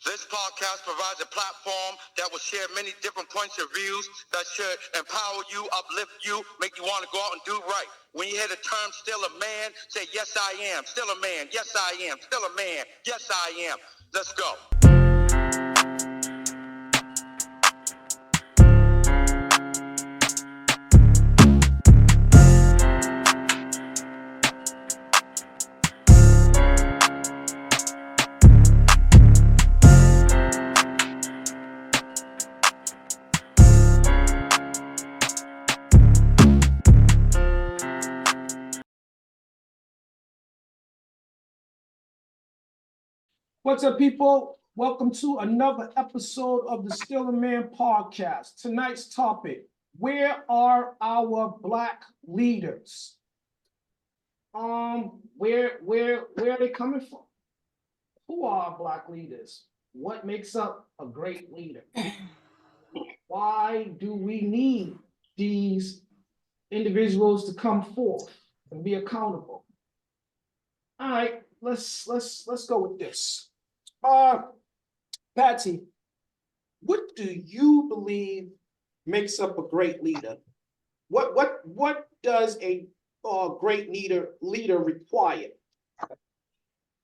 This podcast provides a platform that will share many different points of views that should empower you, uplift you, make you want to go out and do right. When you hear the term still a man, say, yes, I am. Still a man. Yes, I am. Still a man. Yes, I am. Let's go. What's up, people? Welcome to another episode of the Still a Man podcast. Tonight's topic: where are our Black leaders? Where are they coming from? Who are our Black leaders? What makes up a great leader? Why do we need these individuals to come forth and be accountable? All right, let's go with this. Patsy, what do you believe makes up a great leader? What does a great leader require?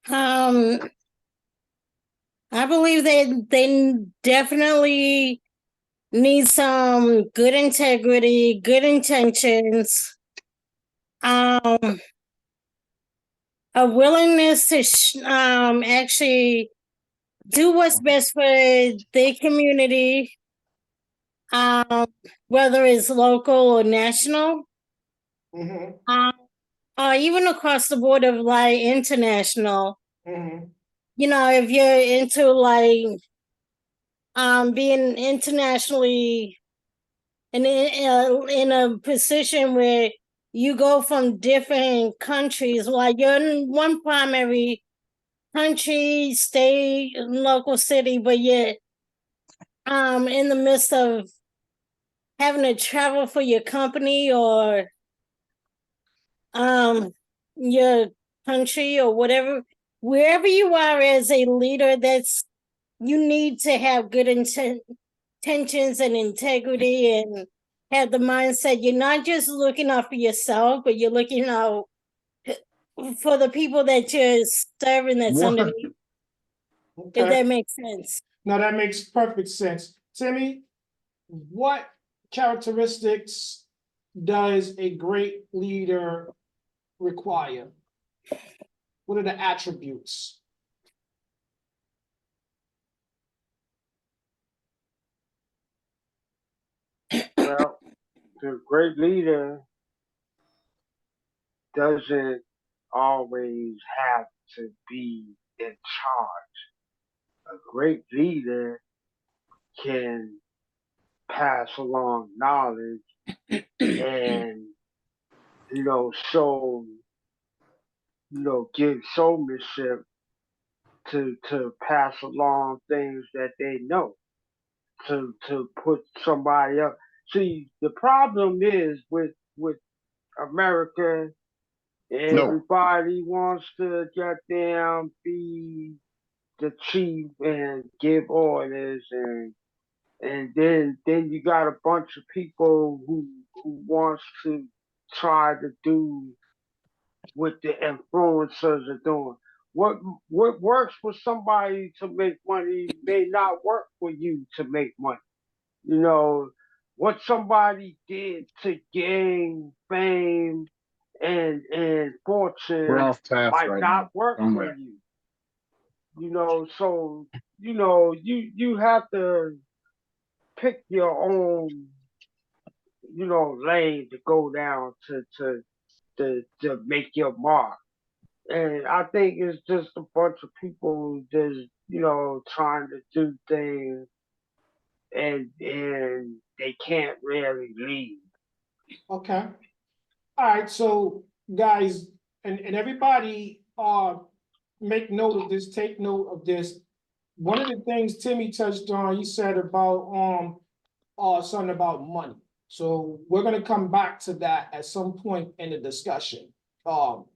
I believe they definitely need some good integrity, good intentions, a willingness to actually do what's best for their community, whether it's local or national, or even across the board of like international. You know, if you're into like being internationally in a position where you go from different countries, like you're in one primary country, state, local city, but yet in the midst of having to travel for your company or your country or whatever, wherever you are as a leader, you need to have good intentions and integrity and have the mindset. You're not just looking out for yourself, but you're looking out for the people that you're serving that's underneath. Okay. If that makes sense. No, that makes perfect sense. Timmy, what characteristics does a great leader require? What are the attributes? Well, the great leader doesn't always have to be in charge. A great leader can pass along knowledge and, show, give showmanship to pass along things that they know, to put somebody up. See, the problem is with America. Everybody wants to get them be the chief and give orders, and then you got a bunch of people who wants to try to do what the influencers are doing. What works for somebody to make money may not work for you to make money. You know, what somebody did to gain fame and fortune might not work for you. So you have to pick your own lane to go down to make your mark. And I think it's just a bunch of people just trying to do things and they can't really lead. Okay. All right, so guys, and everybody make note of this, take note of this. One of the things Timmy touched on, he said about something about money. So we're gonna come back to that at some point in the discussion. So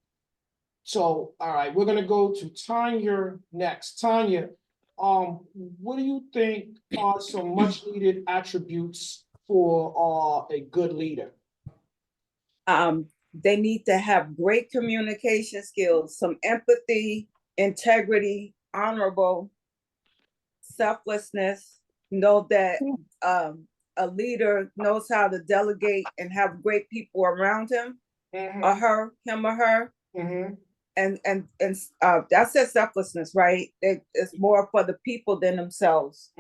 all right, we're gonna go to Tanya next. Tanya, What do you think are some much needed attributes for a good leader? They need to have great communication skills, some empathy, integrity, honorable, selflessness, know that a leader knows how to delegate and have great people around him or her, him or her. And that's their selflessness, right? It's more for the people than themselves.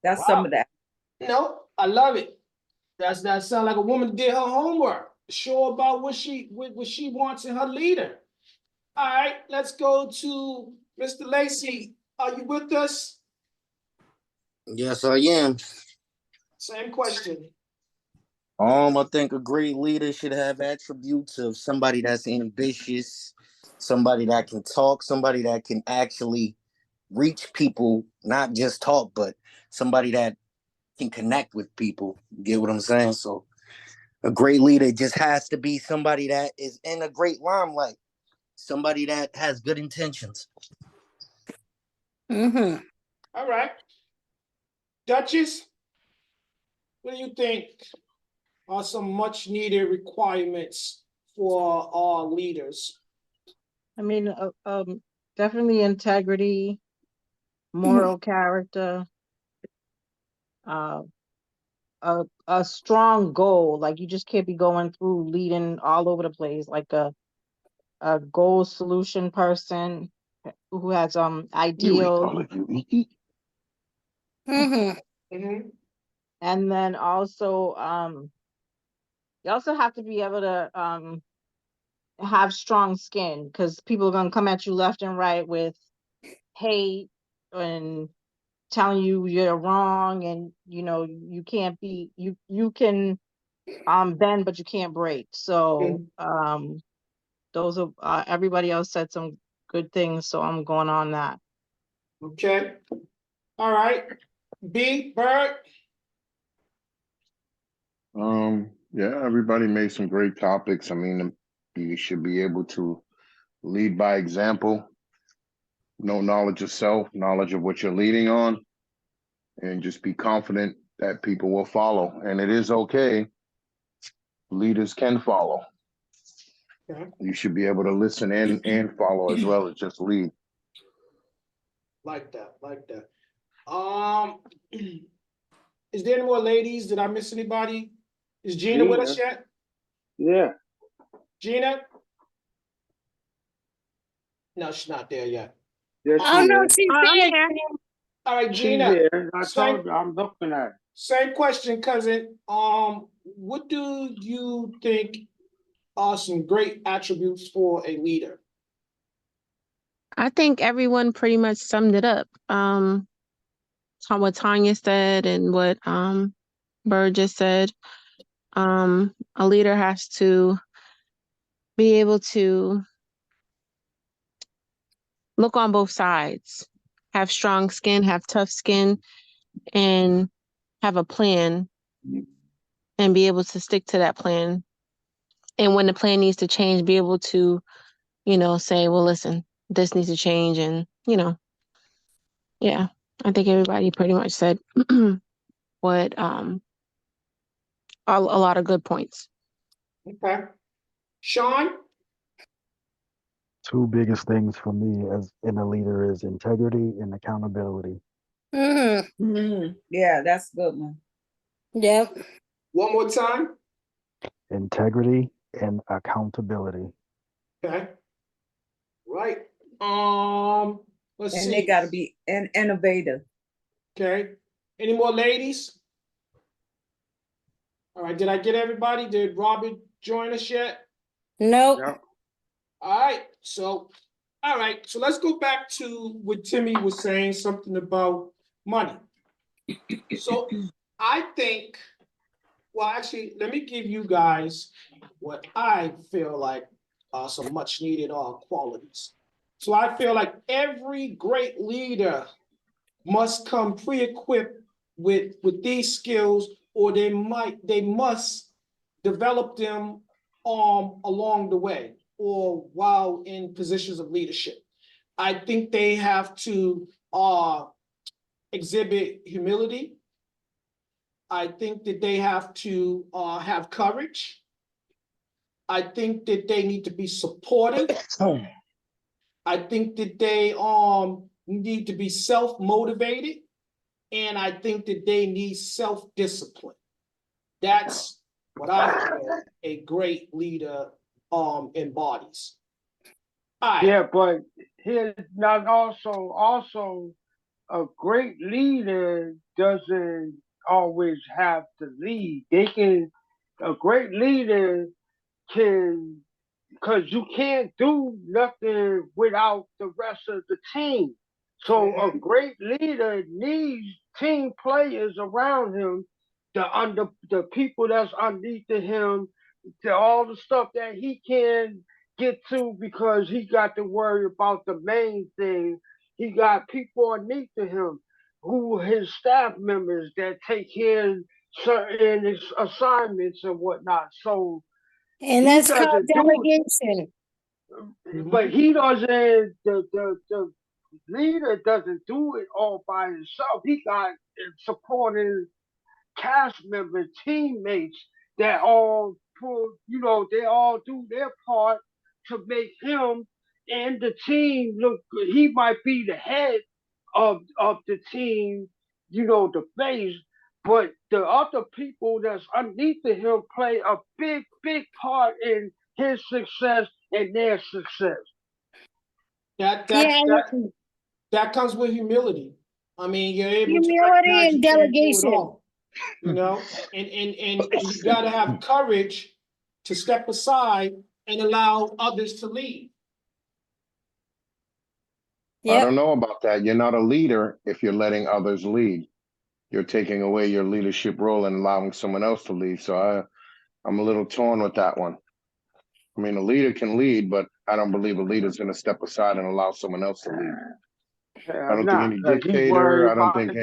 That's Wow. some of that. No, I love it. That sounds like a woman did her homework, sure about what she wants in her leader. All right, let's go to Mr. Lacy. Are you with us? Yes, I am. Same question. I think a great leader should have attributes of somebody that's ambitious, somebody that can talk, somebody that can actually reach people, not just talk, but somebody that can connect with people. You get what I'm saying? So a great leader just has to be somebody that is in a great limelight, somebody that has good intentions. All right. Duchess, what do you think are some much needed requirements for our leaders? I mean, definitely integrity, moral character, uh, a strong goal. Like you just can't be going through leading all over the place. Like a goal solution person who has ideals, and then also you also have to be able to have strong skin, because people are gonna come at you left and right with hate and telling you you're wrong, and you know you can't be you can bend but you can't break. So those are everybody else said some good things, so I'm going on that. Okay. All right. B, Bird. Yeah, everybody made some great topics. I mean, you should be able to lead by example, know knowledge of self, knowledge of what you're leading on, and just be confident that people will follow. And it is okay. Leaders can follow. Okay. You should be able to listen and follow as well as just lead. Like that. Is there any more ladies? Did I miss anybody? Is Gina with us yet? Yeah. Gina? No, she's not there yet. Yes, Oh she no, is. she's I'm there. here. All right, She's Gina. here. I told you, I'm looking at her. Same question, cousin. What do you think are some great attributes for a leader? I think everyone pretty much summed it up. What Tanya said and what Bird just said. A leader has to be able to look on both sides, have strong skin, have tough skin, and have a plan and be able to stick to that plan. And when the plan needs to change, be able to, say, well, listen, this needs to change. And, yeah, I think everybody pretty much said what, a lot of good points. Okay. Sean? Two biggest things for me as in a leader is integrity and accountability. Yeah, that's a good one. Yep. One more time. Integrity and accountability. Okay. Right. Let's And see. they got to be innovative. Okay. Any more ladies? All right. Did I get everybody? Did Robert join us yet? Nope. Yep. All right. All right. So let's go back to what Timmy was saying, something about money. So I think, well, actually, let me give you guys what I feel like are some much needed qualities. So I feel like every great leader must come pre-equipped with these skills, or they must develop them along the way or while in positions of leadership. I think they have to exhibit humility. I think that they have to have courage. I think that they need to be supportive. I think that they need to be self-motivated, and I think that they need self-discipline. That's what I feel a great leader embodies. All right. Yeah, but here's not also a great leader doesn't always have to lead. A great leader can, because you can't do nothing without the rest of the team. So a great leader needs team players around him, the people that's underneath of him, to all the stuff that he can get to because he got to worry about the main thing. He got people underneath of him who his staff members that take care of certain assignments and whatnot. So And he that's called doesn't do delegation. but he doesn't the leader doesn't do it all by himself. He got supporting cast members, teammates that all pull, they all do their part to make him and the team look good. He might be the head of the team, the face, but the other people that's underneath of him play a big part in his success and their success. Yeah, That comes with humility. I mean, you're able to humility recognize and you can't do it delegation. all, and you got to have courage to step aside and allow others to lead. I don't know about that. You're not a leader if you're letting others lead. You're taking away your leadership role and allowing someone else to lead. So I'm a little torn with that one. I mean, a leader can lead, but I don't believe a leader's going to step aside and allow someone else to lead. I don't think any dictator, I don't think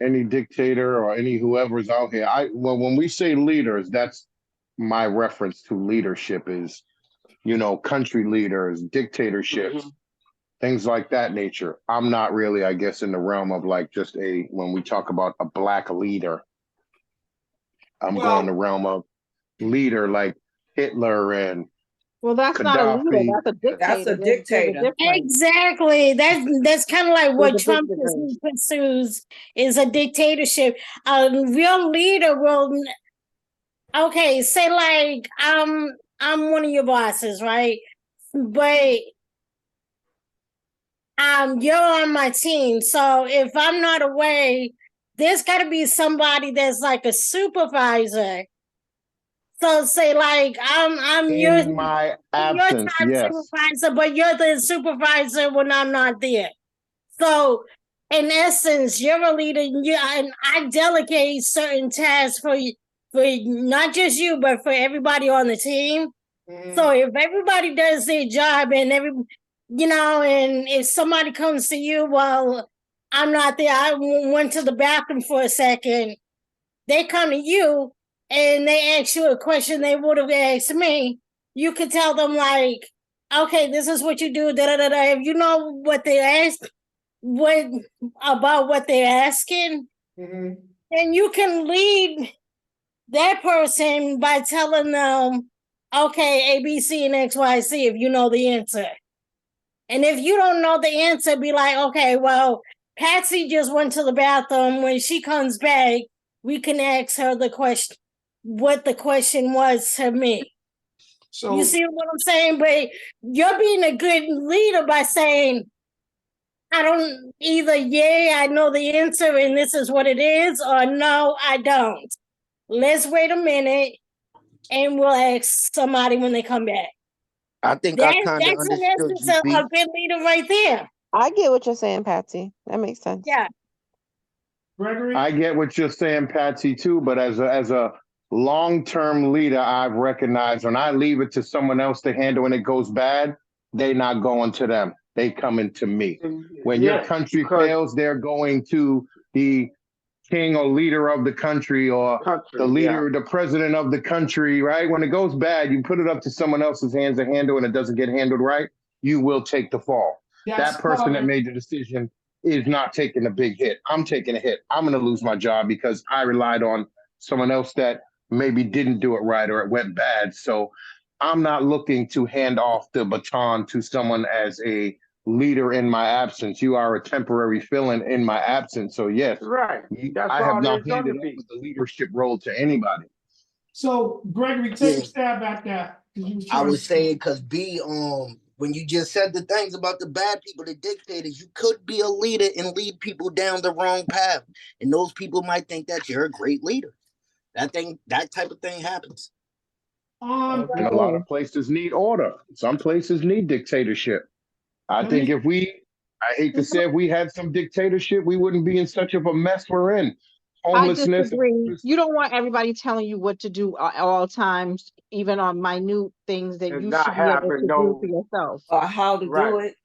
any dictator or any whoever's out here. Well, when we say leaders, that's my reference to leadership is, country leaders, dictatorships, things like that nature. I'm not really, I guess, in the realm of like just when we talk about a black leader, I'm going the realm of leader like Hitler and well, that's Gaddafi. not a leader. That's a dictator. That's a dictator. Exactly. That's kind of like what Trump pursues is a dictatorship. A real leader will. Okay, say like I'm one of your bosses, right? But you're on my team, so if I'm not away, there's got to be somebody that's like a supervisor. So say like I'm your my absence, top yes. supervisor, but you're the supervisor when I'm not there. So in essence, you're a leader, and I delegate certain tasks for not just you, but for everybody on the team. So if everybody does their job and and if somebody comes to you, well, I'm not there, I went to the bathroom for a second, they come to you and they ask you a question they would have asked me, you could tell them like, okay, this is what you do, If you know what they asked, about what they're asking, and you can lead that person by telling them, okay, A, B, C, and X, Y, Z, if you know the answer. And if you don't know the answer, be like, okay, well, Patsy just went to the bathroom. When she comes back, we can ask her the question, what the question was to me. So you see what I'm saying? But you're being a good leader by saying, I don't either, I know the answer and this is what it is, or no, I don't. Let's wait a minute and we'll ask somebody when they come back. I think I kind of understood that's a good leader right there. I get what you're saying, Patsy. That makes sense. Yeah. Gregory? I get what you're saying, Patsy, too, but as a long-term leader, I've recognized when I leave it to someone else to handle and it goes bad, they not going to them. They coming to me. When your country fails, they're going to the king or leader of the country or the leader, the president of the country, right? When it goes bad, you put it up to someone else's hands to handle and it doesn't get handled right. you will take the fall. That's That person that made the decision is not taking a big hit. I'm taking a hit. I'm going to lose my job because I relied on someone else that maybe didn't do it right or it went bad. So I'm not looking to hand off the baton to someone as a leader in my absence. You are a temporary fill-in in my absence. So yes, Right. That's I have all not there's going handed to be. over the leadership role to anybody. So Gregory, take a stab at that. I was saying because when you just said the things about the bad people, the dictators, you could be a leader and lead people down the wrong path, and those people might think that you're a great leader. That type of thing happens. And a lot of places need order. Some places need dictatorship. I think I hate to say, if we had some dictatorship, we wouldn't be in such of a mess we're in. I Homelessness. disagree. You don't want everybody telling you what to do at all times, even on minute things that And you not should be able having to do for no yourself. Or how to right. do it.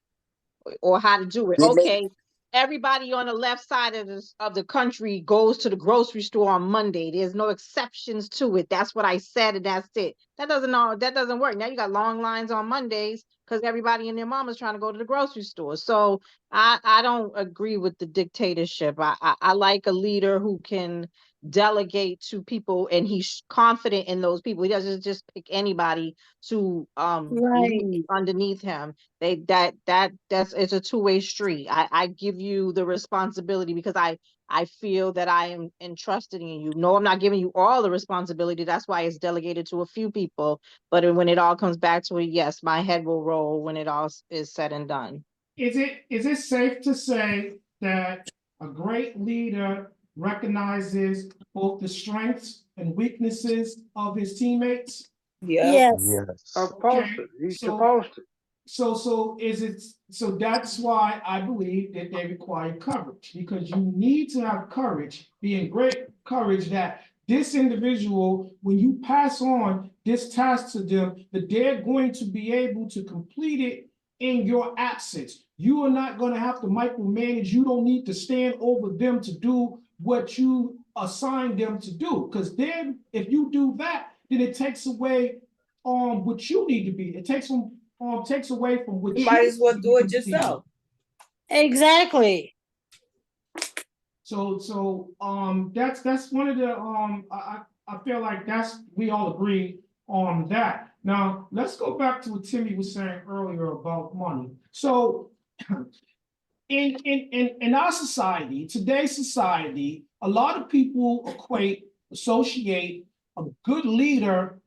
Or how to do it. They make Okay, everybody on the left side of the country goes to the grocery store on Monday. There's no exceptions to it. That's what I said, and that's it. That doesn't work. Now you got long lines on Mondays because everybody and their mama's trying to go to the grocery store. So I don't agree with the dictatorship. I like a leader who can delegate to people and he's confident in those people. He doesn't just pick anybody to Right. lead underneath him. That's it's a two-way street. I give you the responsibility because I feel that I am entrusted in you. No, I'm not giving you all the responsibility. That's why it's delegated to a few people. But when it all comes back to it, yes, my head will roll when it all is said and done. Is it safe to say that a great leader recognizes both the strengths and weaknesses of his teammates? Yeah. Yes. Yes. Supposed to. He's supposed to. So that's why I believe that they require courage, because you need to have courage, being great courage that this individual, when you pass on this task to them, that they're going to be able to complete it in your absence. You are not going to have to micromanage. You don't need to stand over them to do what you assign them to do. Because then if you do that, then it takes away what you need to be. It takes away from what You might as well do it yourself. Exactly. So that's one of the I feel like we all agree on that. Now let's go back to what Timmy was saying earlier about money. So in our society, today's society, a lot of people associate a good leader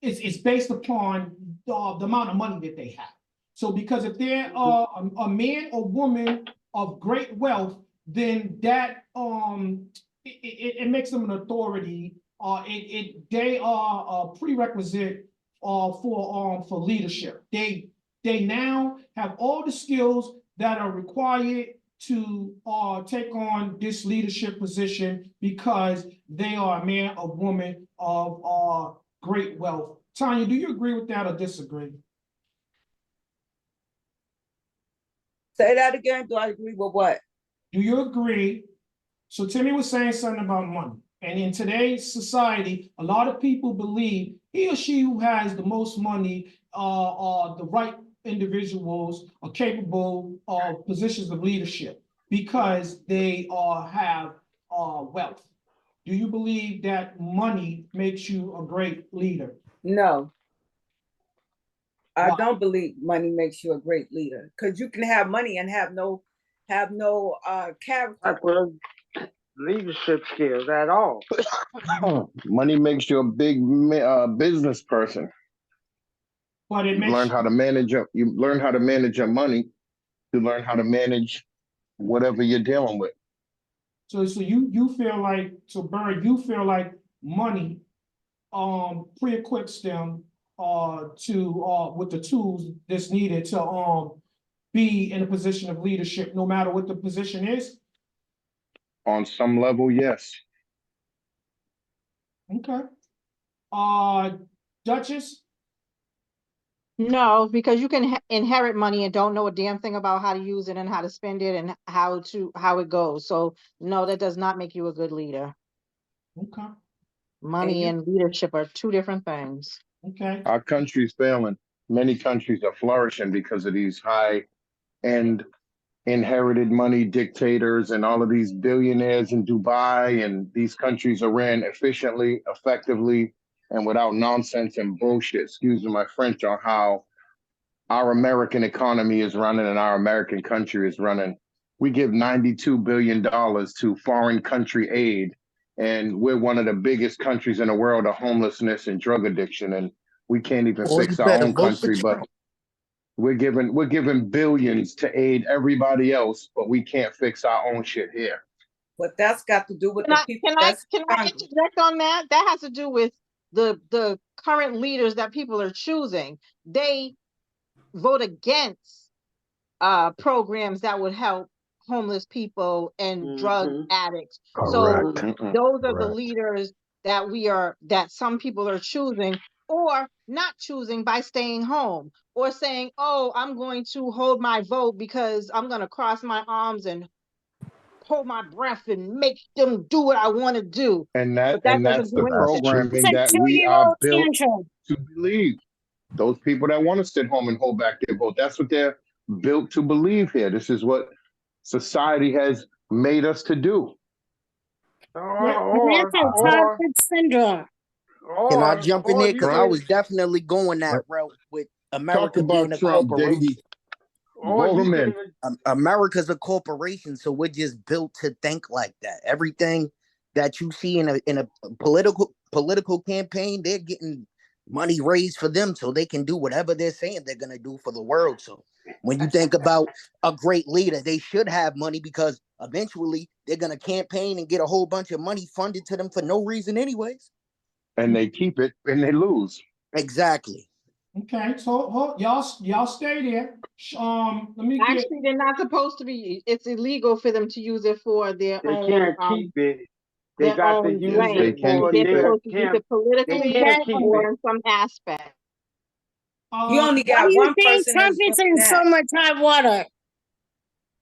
it's based upon the amount of money that they have. So because if they're a man or woman of great wealth, then that it makes them an authority. They are a prerequisite for leadership. They now have all the skills that are required to take on this leadership position because they are a man or woman of great wealth. Tanya, do you agree with that or disagree? Say that again. Do I agree with what? Do you agree? So Timmy was saying something about money. And in today's society, a lot of people believe he or she who has the most money, the right individuals are capable of positions of leadership because they have wealth. Do you believe that money makes you a great leader? No. Why? I don't believe money makes you a great leader because you can have money and have no character. Type of leadership skills at all. Money makes you a big business person. But it You makes learn how to manage your money. You learn how to manage whatever you're dealing with. so you feel like, so Bird, you feel like money pre-equips them to with the tools that's needed to be in a position of leadership no matter what the position is? On some level, yes. Okay. Duchess? No, because you can inherit money and don't know a damn thing about how to use it and how to spend it and how it goes. So no, that does not make you a good leader. Okay. Money and leadership are two different things. Okay. Our country's failing. Many countries are flourishing because of these high-end inherited money dictators and all of these billionaires in Dubai, and these countries are ran efficiently, effectively, and without nonsense and bullshit, excuse me my French, on how our American economy is running and our American country is running. We give $92 billion to foreign country aid, and we're one of the biggest countries in the world of homelessness and drug addiction, and we can't even Or you fix our better own vote for country, but Trump. we're giving billions to aid everybody else, but we can't fix our own shit here. But that's got to do with Can the I people can I that's can I interject on that? That has to do with the current leaders that people are choosing. They vote against programs that would help homeless people and drug addicts. So Correct. those are the Correct. leaders that some people are choosing or not choosing by staying home or saying, oh, I'm going to hold my vote because I'm going to cross my arms and hold my breath and make them do what I want to do. And But that that's doesn't the do anything. It's programming a that we are two-year-old built tantrum. to believe. Those people that want to sit home and hold back their vote, that's what they're built to believe here. This is what society has made us to do. And that's a toxic syndrome. Can I jump in there? Because I was Trump, definitely going that What? route with talk America being about a Trump, corporation. Diggy. Vote him in. America's a corporation, so we're just built to think like that. Everything that you see in a political campaign, they're getting money raised for them so they can do whatever they're saying they're gonna do for the world. So when you think about a great leader, they should have money because eventually they're gonna campaign and get a whole bunch of money funded to them for no reason, anyways. And they keep it and they lose. Exactly. Okay, so y'all stay there. Let me get. Actually, they're not supposed to be. It's illegal for them to use it for their They own can't keep it. They their got to own use They it lane. can for keep They're it. their supposed to use camp. it They politically can't keep or it. in some aspect. you only Why got do you one think person Trump that's is doing in so that. much hot water?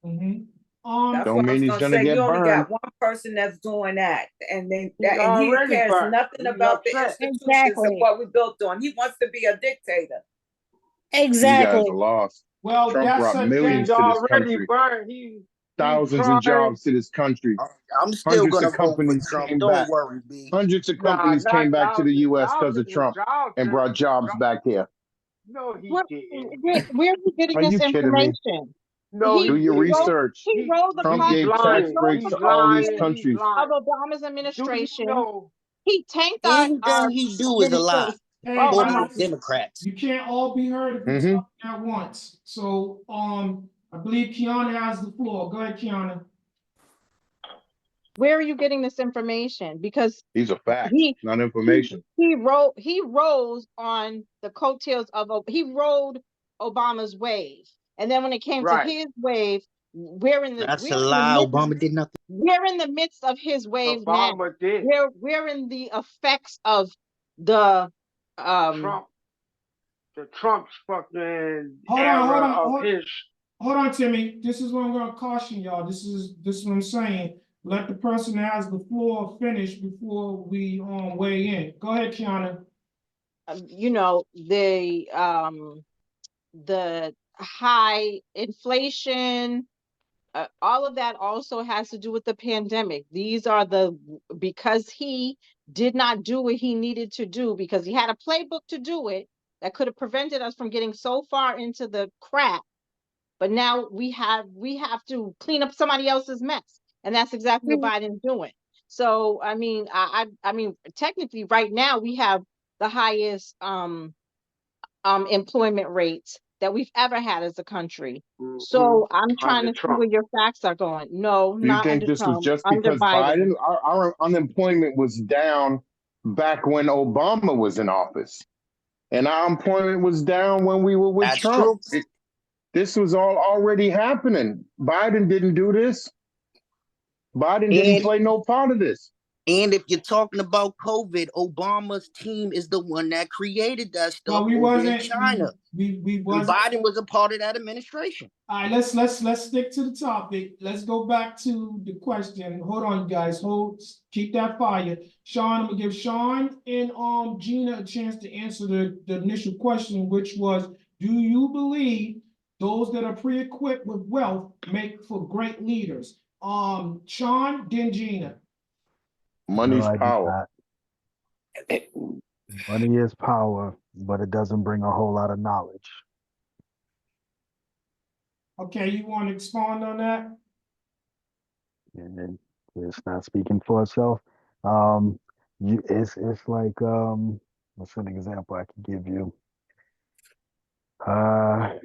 Mhm. That's Don't what I was mean he's gonna gonna say. You get only burned. got one person that's doing that, and He's and he already cares burnt. nothing He's about the upset. institutions and Exactly. what we built on. He wants to be a dictator. You guys Exactly. are lost. Well, Trump that's brought a He's millions that. to this already country, burnt. He's thousands of trying. jobs to this country. I'm still Hundreds gonna of vote for companies Trump. came Don't back. worry, B. Hundreds of Nah, companies came not back to the thousands. U.S. because of Thousands of Trump jobs and came brought from jobs Trump. back here. No, he What? didn't. Where are you getting Are this you kidding me? information? No, Do he your didn't. research. He wrote the Trump He's gave he tax lying. wrote breaks the He's to all these lying. budget He's countries. of lying. Obama's Do you administration. know? He tanked our Anything he do is a lie. administration. Hey Oh According my! to guys, Democrats. you can't all be heard if you talk at once. So I believe Kiana has the floor. Go ahead, Kiana. Where are you getting this information? Because These are facts, he not he information. he rose on the coattails of he rode Obama's wave, and then when it came to Right. his wave, That's a lie. Obama did nothing. we're in the midst of his wave now. Obama did. We're in the effects of the Trump. The Trump's fucking Hold era on, of his. hold on, Timmy. This is what I'm gonna caution y'all. This is what I'm saying. Let the person that has the floor finish before we weigh in. Go ahead, Kiana. you know the high inflation, all of that also has to do with the pandemic. These are because he did not do what he needed to do because he had a playbook to do it that could have prevented us from getting so far into the crap. But now we have to clean up somebody else's mess, and that's exactly what Biden's doing. So I mean, I mean, technically, right now we have the highest employment rates that we've ever had as a country. So I'm trying Under to see Trump. where your facts are going. No, Do you not think under this was Trump, just under because Biden? Biden. Our unemployment was down back when Obama was in office, and our employment was down when we were with That's Trump. true. This was all already happening. Biden didn't do this. Biden didn't And play no part of this. And if you're talking about COVID, Obama's team is the one that created that stuff Well, we over in wasn't, China. we And wasn't. Biden was a part of that administration. All right, let's stick to the topic. Let's go back to the question. Hold on, guys. Keep that fire. Sean, I'm gonna give Sean and Gina a chance to answer the initial question, which was, do you believe those that are pre-equipped with wealth make for great leaders? Sean, then Gina. No, Money's I do power. not. Money is power, but it doesn't bring a whole lot of knowledge. Okay, you want to expand on that? And it's not speaking for itself. It's like what's an example I can give you? I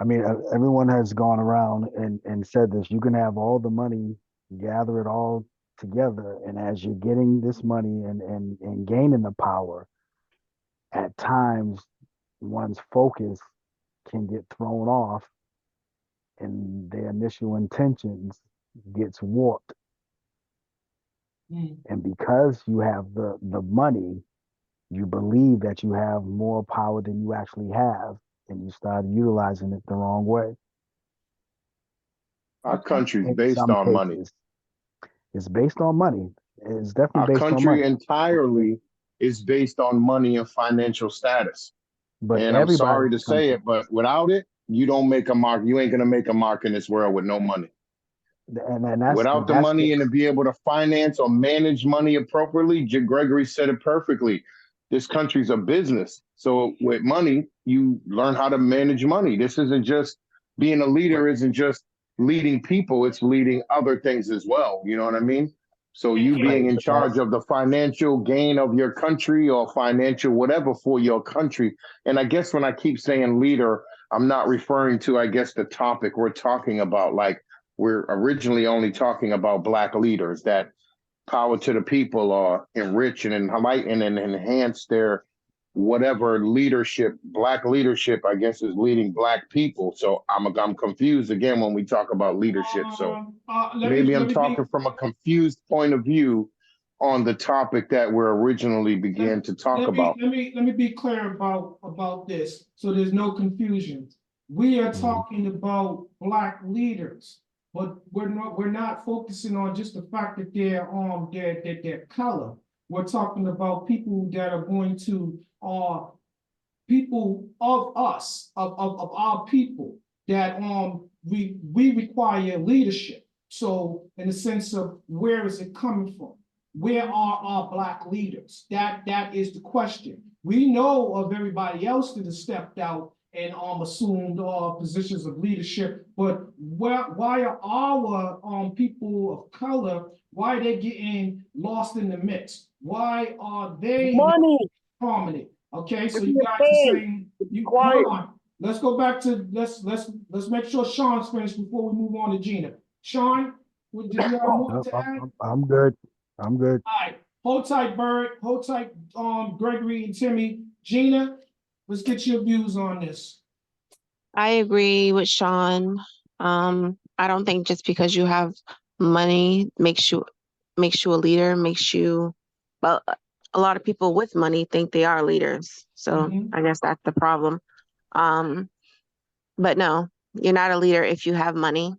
mean, everyone has gone around and said this. You can have all the money, gather it all together, and as you're getting this money and gaining the power, at times one's focus can get thrown off, and their initial intentions gets warped. And because you have the money, you believe that you have more power than you actually have, and you start utilizing it the wrong way. Our country's In based some on money. cases, it's based on money. It's definitely Our based on country money. entirely is based on money and financial status. But And I'm sorry everybody's to say country, it, but without it, you don't make a mark. You ain't gonna make a mark in this world with no money. and that's Without the that's money the and to be able to finance or manage money appropriately, Gregory said it perfectly. This country's a business. So with money, you learn how to manage money. This isn't just being a leader, isn't just leading people, it's leading other things as well. You know what I mean? So you being right. in But charge of the financial gain of your country or financial whatever for your country. And I guess when I keep saying leader, I'm not referring to, I guess, the topic we're talking about. Like, we're originally only talking about Black leaders that power to the people or enrich and enlighten and enhance their whatever leadership. Black leadership, I guess, is leading Black people. So I'm confused again when we talk about leadership. So maybe I'm talking from a confused point of view on the topic that we're originally began to talk about. Let me be clear about this, so there's no confusion. We are talking about Black leaders, but we're not focusing on just the fact that they're color. We're talking about people that are going to people of us, of our people, that we require leadership. So in the sense of where is it coming from? Where are our Black leaders? That is the question. We know of everybody else that has stepped out and assumed positions of leadership, but why are our people of color, why are they getting lost in the mix? Why are they Money. prominent? Okay, so Give you me guys a are pen. saying, Quiet. hold on. Let's go back to let's make sure Sean's finished before we move on to Gina. Sean, did you have more Nope, to add? I'm good. I'm good. All right, hold tight, Bird. Hold tight, Gregory and Timmy. Gina, let's get your views on this. I agree with Sean. I don't think just because you have money makes you a leader, well, a lot of people with money think they are leaders. So I guess that's the problem. But no, you're not a leader if you have money.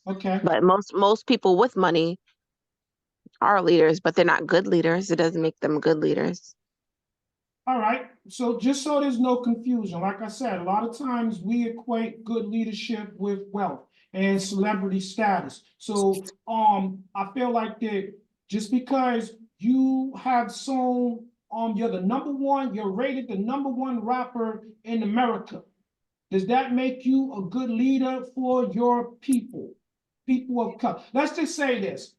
Okay. But most people with money are leaders, but they're not good leaders. It doesn't make them good leaders. All right, so just so there's no confusion, like I said, a lot of times we equate good leadership with wealth and celebrity status. So I feel like that just because you have you're the number one, you're rated the number one rapper in America, does that make you a good leader for your people of color? Let's just say this.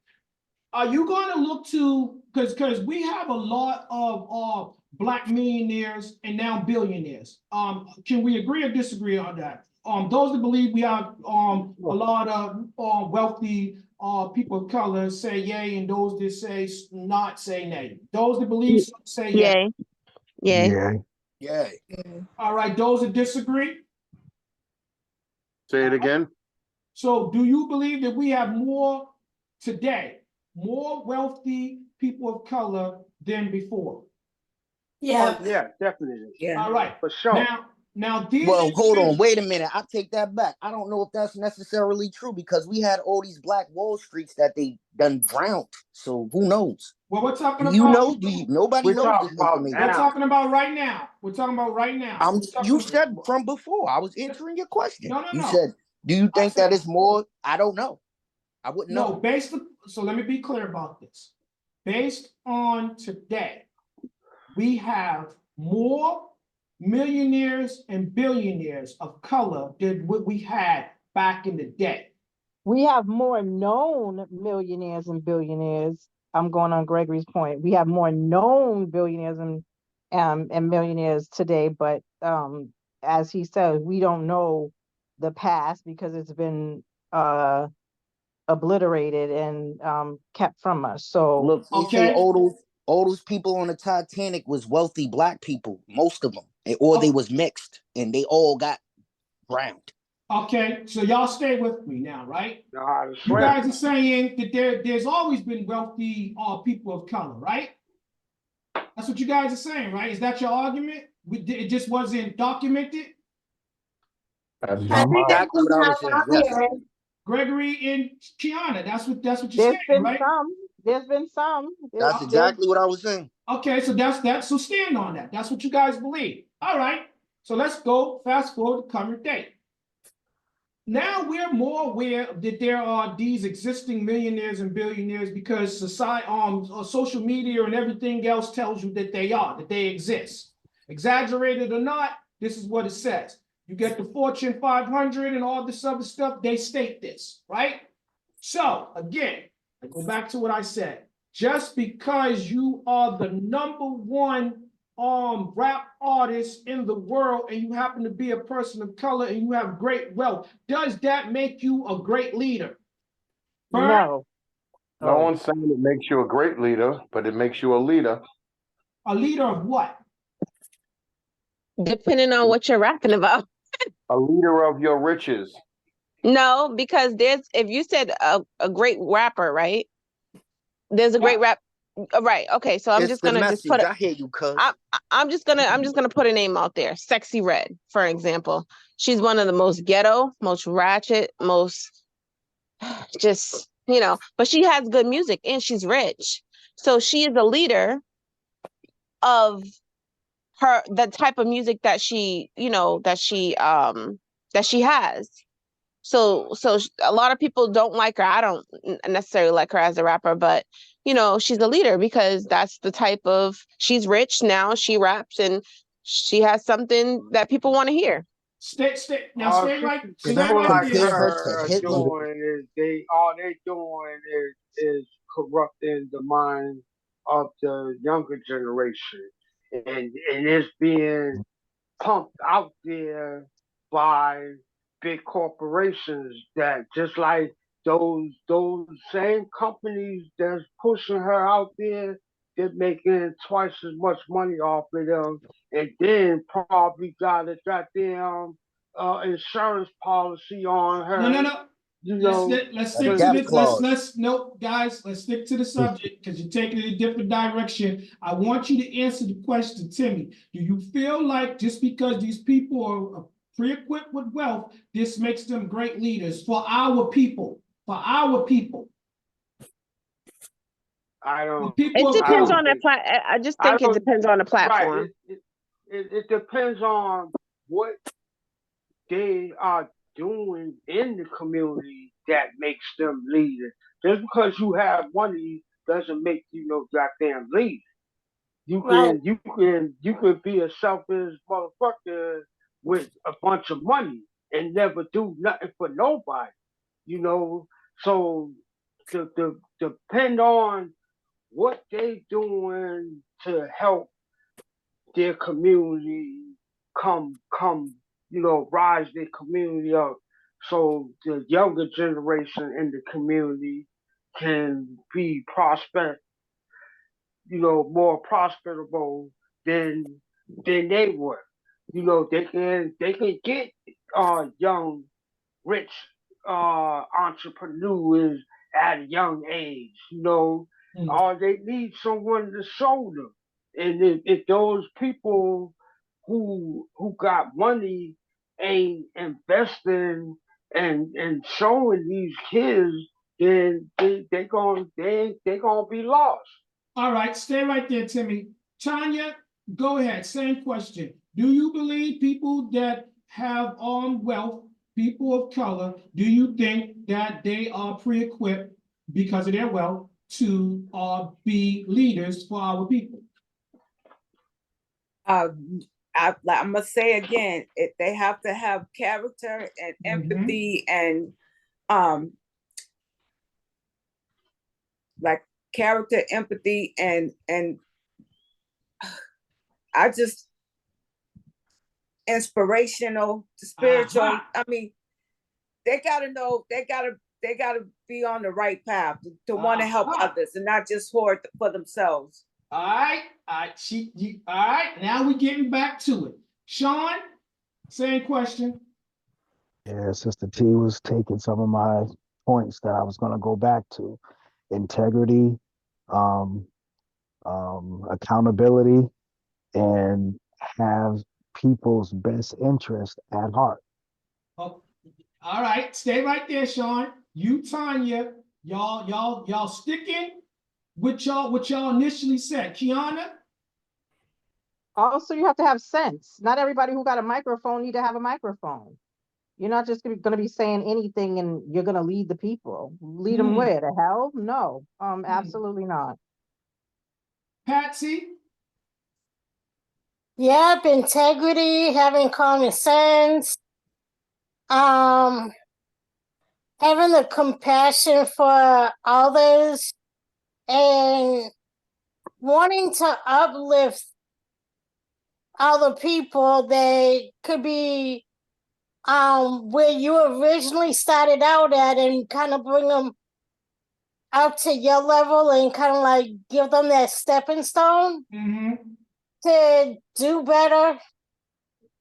Are you going to look to, because we have a lot of Black millionaires and now billionaires. Can we agree or disagree on that? Those that believe we have a lot of wealthy people of color say yay, and those that say not say nay. Those that believe say yay. Yay. Yeah. All right, those that disagree. Say it again. So do you believe that we have more today more wealthy people of color than before. Yeah. Oh yeah, definitely. Yeah. All right. For sure. Now these Well, hold on, individuals- wait a minute. I take that back. I don't know if that's necessarily true because we had all these Black Wall Streets that they done drowned. So who knows? Well, we're talking Do about. you know? Nobody We're knows this talking about information. We're now. talking about right now. We're talking about right now. We're You talking- said from before. I was answering your question. No. You said, do you think said- that it's more? I don't know. I wouldn't No, know. so let me be clear about this. Based on today, we have more millionaires and billionaires of color than what we had back in the day. We have more known millionaires and billionaires. I'm going on Gregory's point. We have more known billionaires and millionaires today, but as he said, we don't know the past because it's been obliterated and kept from us. So Look, they say all those people on the Titanic was wealthy Black people, most of them, or they was mixed, and they all got drowned. Okay, so y'all stay with me now, right? Know how to You swim. guys are saying that there's always been wealthy people of color, right? That's what you guys are saying, right? Is that your argument? It just wasn't documented? That's I my think mind. Exactly what I was saying. Yes. Gregory and Kiana, that's what you're there's saying, been right? some. That's exactly what I was saying. Okay, so that's so stand on that. That's what you guys believe. All right. So let's go fast forward to current day. Now we're more aware that there are these existing millionaires and billionaires because society, social media and everything else tells you that they exist. Exaggerated or not, this is what it says. You get the Fortune 500 and all this other stuff, they state this, right? So again, I go back to what I said. Just because you are the number one rap artist in the world and you happen to be a person of color and you have great wealth, does that make you a great leader? No. No one's saying it makes you a great leader, but it makes you a leader. A leader of what? Depending on what you're rapping about. A leader of your riches. No, because if you said a great rapper, right? There's a great rap. Right. Okay. So I'm It's just the gonna message. just put it. I hear you, cuz. I'm just gonna put a name out there. Sexy Red, for example. She's one of the most ghetto, most ratchet, most just, but she has good music and she's rich. So she is a leader of the type of music that she has. So a lot of people don't like her. I don't necessarily like her as a rapper, but she's a leader because that's the type of, she's rich now, she raps and she has something that people want to hear. Stay right Can there. I Like compare her her to Hitler? doing is they doing is corrupting the mind of the younger generation, and it's being pumped out there by big corporations that just like those same companies that's pushing her out there, they're making twice as much money off of them, and then probably got a goddamn insurance policy on her. No. You Let's know, stick to death this. clause. Nope, guys, let's stick to the subject because you're taking it a different direction. I want you to answer the question, Timmy. Do you feel like just because these people are pre-equipped with wealth, this makes them great leaders for our people? For our people. I For don't. people It of depends color. on the I just I think it don't. depends on the platform. Right. It depends on what they are doing in the community that makes them leaders. Just because you have money doesn't make you no goddamn leader. Well, You could be a selfish motherfucker with a bunch of money and never do nothing for nobody. You know, so to depend on what they doing to help their community rise their community up so the younger generation in the community can be more prosperable than they were. They can get young rich entrepreneurs at a young age, you know, or they need someone to show them. And if those people who got money ain't investing and showing these kids, then they gonna be lost. All right, stay right there, Timmy. Tanya, go ahead. Same question. Do you believe people that have wealth, people of color, do you think that they are pre-equipped because of their wealth to be leaders for our people? I'm gonna say again, they have to have character and empathy and like character, empathy, and I just inspirational, spiritual. I mean, they gotta know, they gotta be on the right path to want to help others and not just hoard for themselves. All right, all right. Now we're getting back to it. Sean, same question. Yeah, Sister T was taking some of my points that I was going to go back to: integrity, um, accountability, and have people's best interest at heart. Oh, all right, stay right there, Sean. You, Tanya, y'all sticking with what y'all initially said. Kiana? Also, you have to have sense. Not everybody who got a microphone need to have a microphone. You're not just going to be saying anything and you're going to lead the people. Lead them where? The hell? No, absolutely not. Patsy? Yep, integrity, having common sense, having the compassion for others, and wanting to uplift other people that could be where you originally started out at, and kind of bring them up to your level and kind of like give them that stepping stone to do better.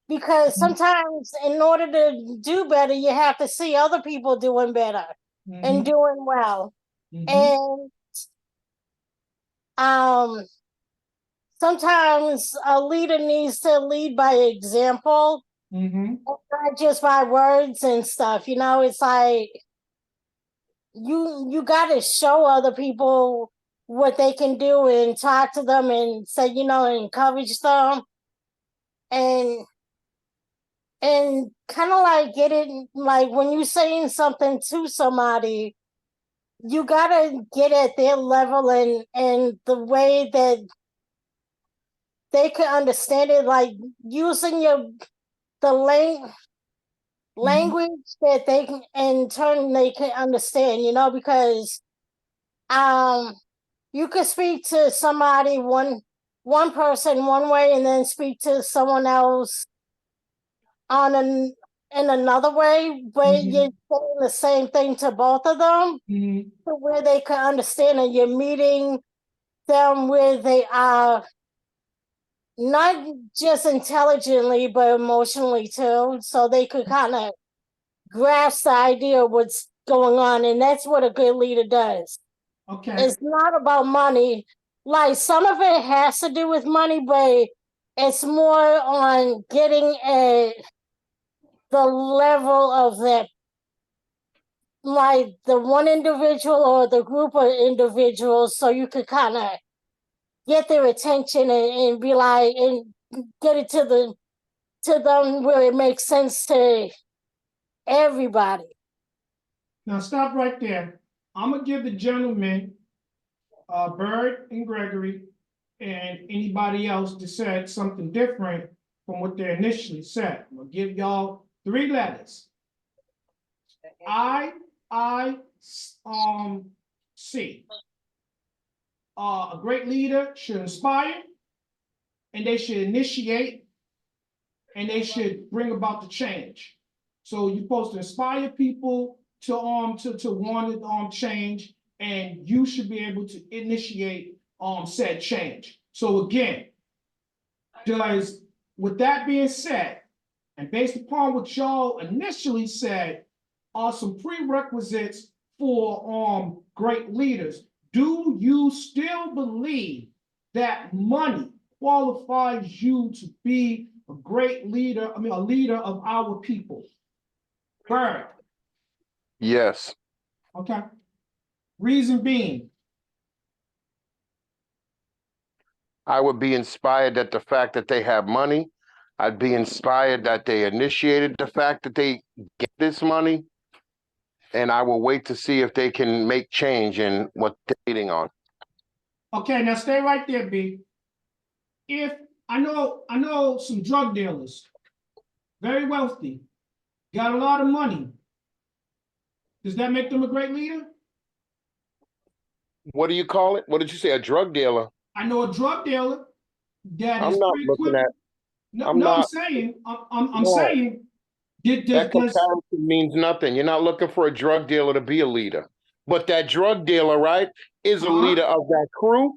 Because sometimes in order to do better, you have to see other people doing better and doing well. And sometimes a leader needs to lead by example, not just by words and stuff. You know, it's like you got to show other people what they can do and talk to them and say, you know, encourage them and kind of like get it, like when you're saying something to somebody, you gotta get at their level and the way that they can understand it, like using the language that they can, in turn, they can understand, you know, because you could speak to somebody one person one way and then speak to someone else in another way, but you're saying the same thing to both of them, to where they can understand, and you're meeting them where they are, not just intelligently but emotionally too, so they could kind of grasp the idea of what's going on. And that's what a good leader does. Okay. It's not about money. Like, some of it has to do with money, but it's more on getting at the level of that, like the one individual or the group of individuals, so you could kind of get their attention and be like, and get it to them where it makes sense to everybody. Now stop right there. I'm gonna give the gentleman, Bird and Gregory, and anybody else that said something different from what they initially said. I'm gonna give y'all 3 letters. C. A great leader should inspire, and they should initiate, and they should bring about the change. So you're supposed to inspire people to want to change, and you should be able to initiate said change. So again, with that being said, and based upon what y'all initially said, are some prerequisites for great leaders. Do you still believe that money qualifies you to be a great leader, I mean, a leader of our people? Bird. Yes. Okay. Reason being. I would be inspired at the fact that they have money. I'd be inspired that they initiated the fact that they get this money. And I will wait to see if they can make change in what they're eating on. Okay, now stay right there, B. If I know some drug dealers, very wealthy, got a lot of money. Does that make them a great leader? What do you call it? What did you say? A drug dealer? I know a drug dealer that I'm is not pretty looking quick. at. No, I'm no, I'm not. saying, I'm No, saying, that does comparison means nothing. You're not looking for a drug dealer to be a leader. But that drug dealer, right, is a leader of that crew.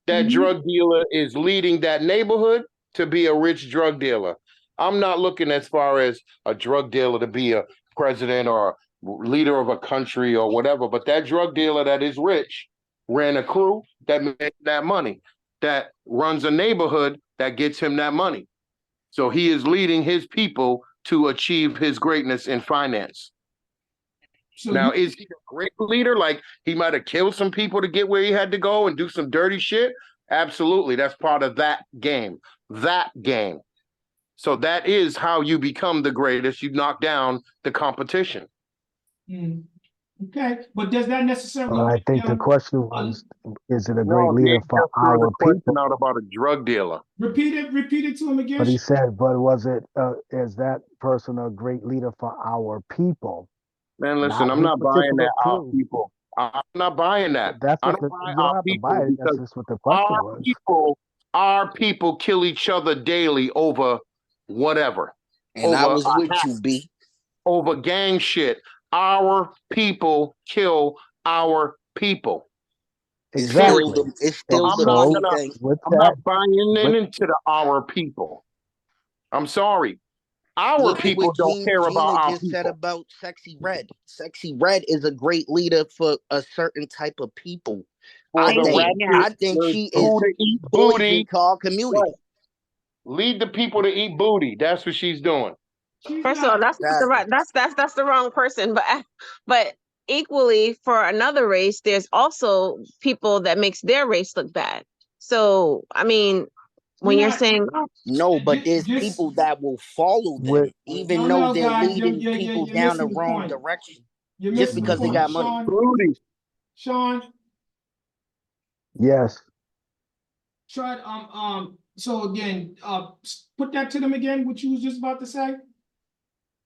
That drug dealer is leading that neighborhood to be a rich drug dealer. I'm not looking as far as a drug dealer to be a president or leader of a country or whatever. But that drug dealer that is rich ran a crew that makes that money, that runs a neighborhood that gets him that money. So he is leading his people to achieve his greatness in finance. So now, is he a great leader? Like he might have killed some people to get where he had to go and do some dirty shit? Absolutely. That's part of that game. That game. So that is how you become the greatest. You knock down the competition. Okay, but does that necessarily I make think the them question was, is it a great No, you leader for just threw the our question people? out about a drug dealer. repeat it to him again? But he said, but was it, is that person a great leader for our people? Man, listen, Not I'm his not buying particular that our crew. people. I'm not buying that. That's I what don't the, buy you don't our have to buy people it. That's because just what the question was. our people kill each other daily over whatever. And I Over was with you, B. over gang shit. Our people kill our people. Exactly. It's still I'm the not So money gonna thing. with I'm that, not buying with, into the our people. I'm sorry. Our Look at people what don't care about Gina our just said people. about Sexy Red. Sexy Red is a great leader for a certain type of people. For the ratchet, I think she is who to eat poison booty. to our community. Right. Lead the people to eat booty. That's what she's doing. First of all, that's not the right. That's the wrong person. But equally for another race, there's also people that makes their race look bad. So I mean, when you're saying no, but there's people that will follow them, even though they're guys, leading people you're down the missing the wrong point. direction, You're just missing the because they point, got money. Sean. yes. Try so again, put that to them again, what you was just about to say.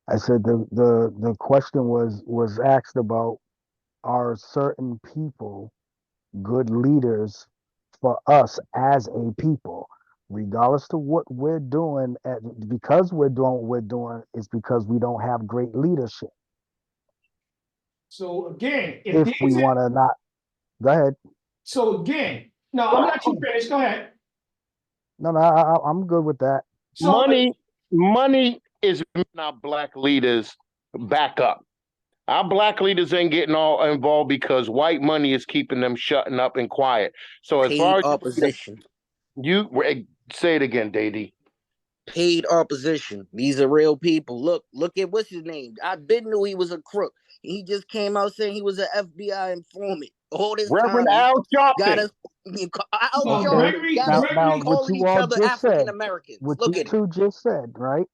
I said the question was asked about, are certain people good leaders for us as a people, regardless to what we're doing, because we're doing what we're doing, is because we don't have great leadership. So again, if we want to not, go ahead. So again, no, I'm gonna let you finish. Go ahead. No, I'm good with that. So money is not black leaders back up. Our black leaders ain't getting all involved because white money is keeping them shutting up and quiet. So as far as opposition, you say it again, Daddy. Paid opposition. These are real people. Look at what's his name. I didn't know he was a crook. He just came out saying he was an FBI informant. All this Reverend time, Al got Sharpton. us. Al Sharpton got us now what calling you each all other just African said, Americans. what Look you at two just said, right?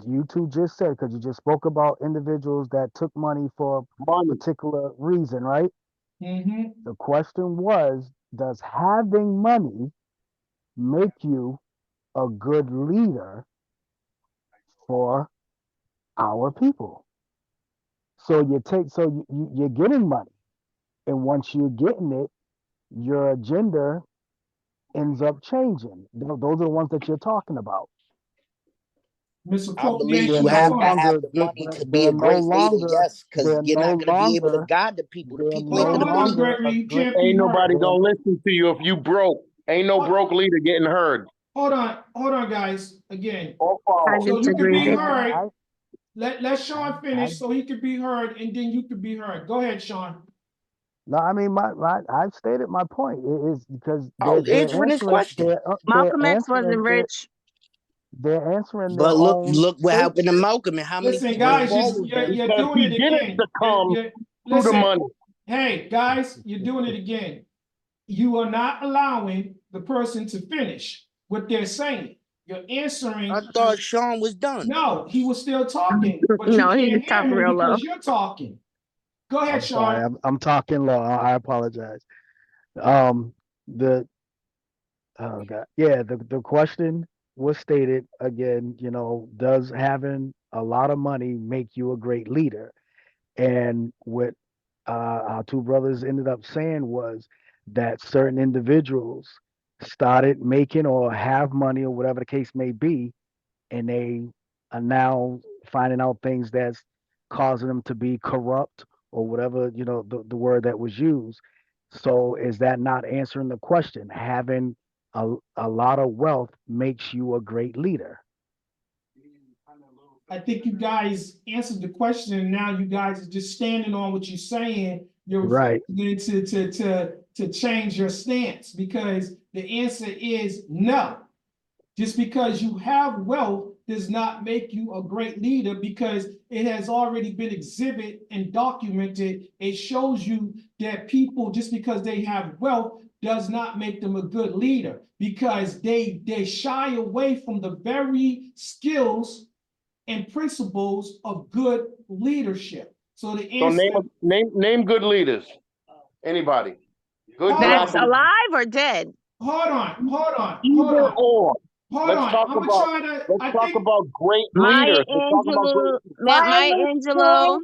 You two just said, because you just spoke about individuals that took money for a particular reason, right? The question was, does having money make you a good leader for our people? So you're getting money, and once you're getting it, your agenda ends up changing. Those are the ones that you're talking about. I believe you have to have the money to be a great leader, yes, because you're not going to be able to guide the people. The people ain't going to believe you. Ain't nobody gonna listen to you if you broke. Ain't no broke leader getting heard. Hold on, guys. Again, I so you can be disagree. heard. Let Sean finish so he could be heard, and then you could be heard. Go ahead, Sean. No, I mean I've stated my point. It is because I was they're answering this answering question. Malcolm X wasn't rich. they're answering their But look, own look what happened to statement. Malcolm and how many Listen, people guys, involved with him. you're Because doing he it didn't again. succumb to the Listen, money. hey, guys, you're doing it again. You are not allowing the person to finish what they're saying. You're answering. I thought Sean was done. No, he was still talking, but you No, he can't just hear talked him real low. because you're talking. Go ahead, I'm sorry, Sean. I'm talking low. I apologize. The Oh God. Yeah, the question was stated again, does having a lot of money make you a great leader? And what our two brothers ended up saying was that certain individuals started making or have money or whatever the case may be, and they are now finding out things that's causing them to be corrupt or whatever, the word that was used. So is that not answering the question? Having a lot of wealth makes you a great leader. I think you guys answered the question, and now you guys are just standing on what you're saying. You're Right. refusing to change your stance, because the answer is no. Just because you have wealth does not make you a great leader, because it has already been exhibited and documented. It shows you that people, just because they have wealth, does not make them a good leader, because they shy away from the very skills and principles of good leadership. So the So answer. name good leaders. Anybody? Good That's black leaders. alive or dead? Hold on. Either or. Hold Let's on. talk I'm gonna about try to. let's I talk think about great Maya leaders. Let's talk about great. Angelou,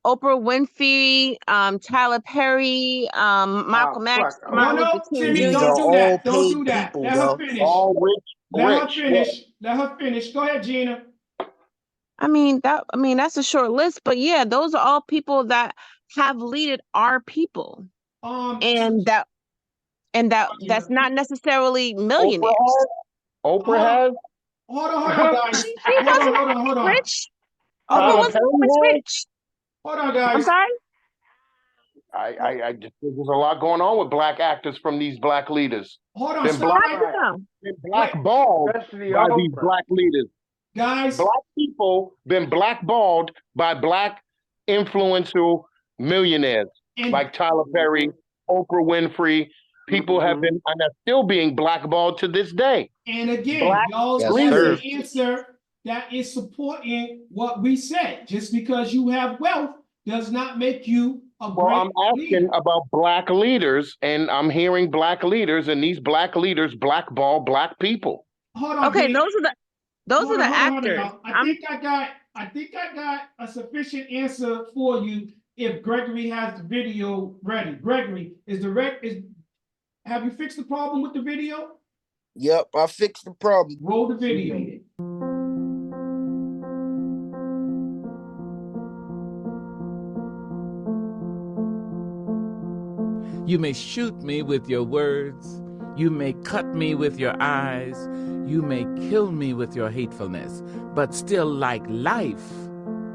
Oprah Winfrey, Tyler Perry, Malcolm X, Fuck. Martin Luther no, King Timmy, These Jr. are don't do all that. Don't paid do that. people, Let her though. finish. All Let her rich. finish. Let her finish. Go ahead, Gina. That's a short list, but yeah, those are all people that have leaded our people. And that's not necessarily millionaires. Oprah has. Hold on, guys. She Hold doesn't on. rich. Oprah Tyler wasn't Perry has. rich. Hold on, I'm guys. sorry. I just think there's a lot going on with black actors from these black leaders. Hold on. Been Stop. blackballed Especially by these Oprah. black leaders. Guys. Black people been blackballed by black influential millionaires like Tyler Perry, Oprah Winfrey. People have been and are still being blackballed to this day. And again, Black y'all, Yes, that's sir. the answer that is supporting what we said. Just because you have wealth does not make you a Well, great I'm asking leader. about black leaders, and I'm hearing black leaders, and these black leaders blackball black people. Hold on. Okay, Vinny. those are the actors. Y'all. I think I got a sufficient answer for you if Gregory has the video ready. Gregory, have you fixed the problem with the video? Yep, I fixed the problem. Roll the video. You may shoot me with your words. You may cut me with your eyes. You may kill me with your hatefulness. But still, like life,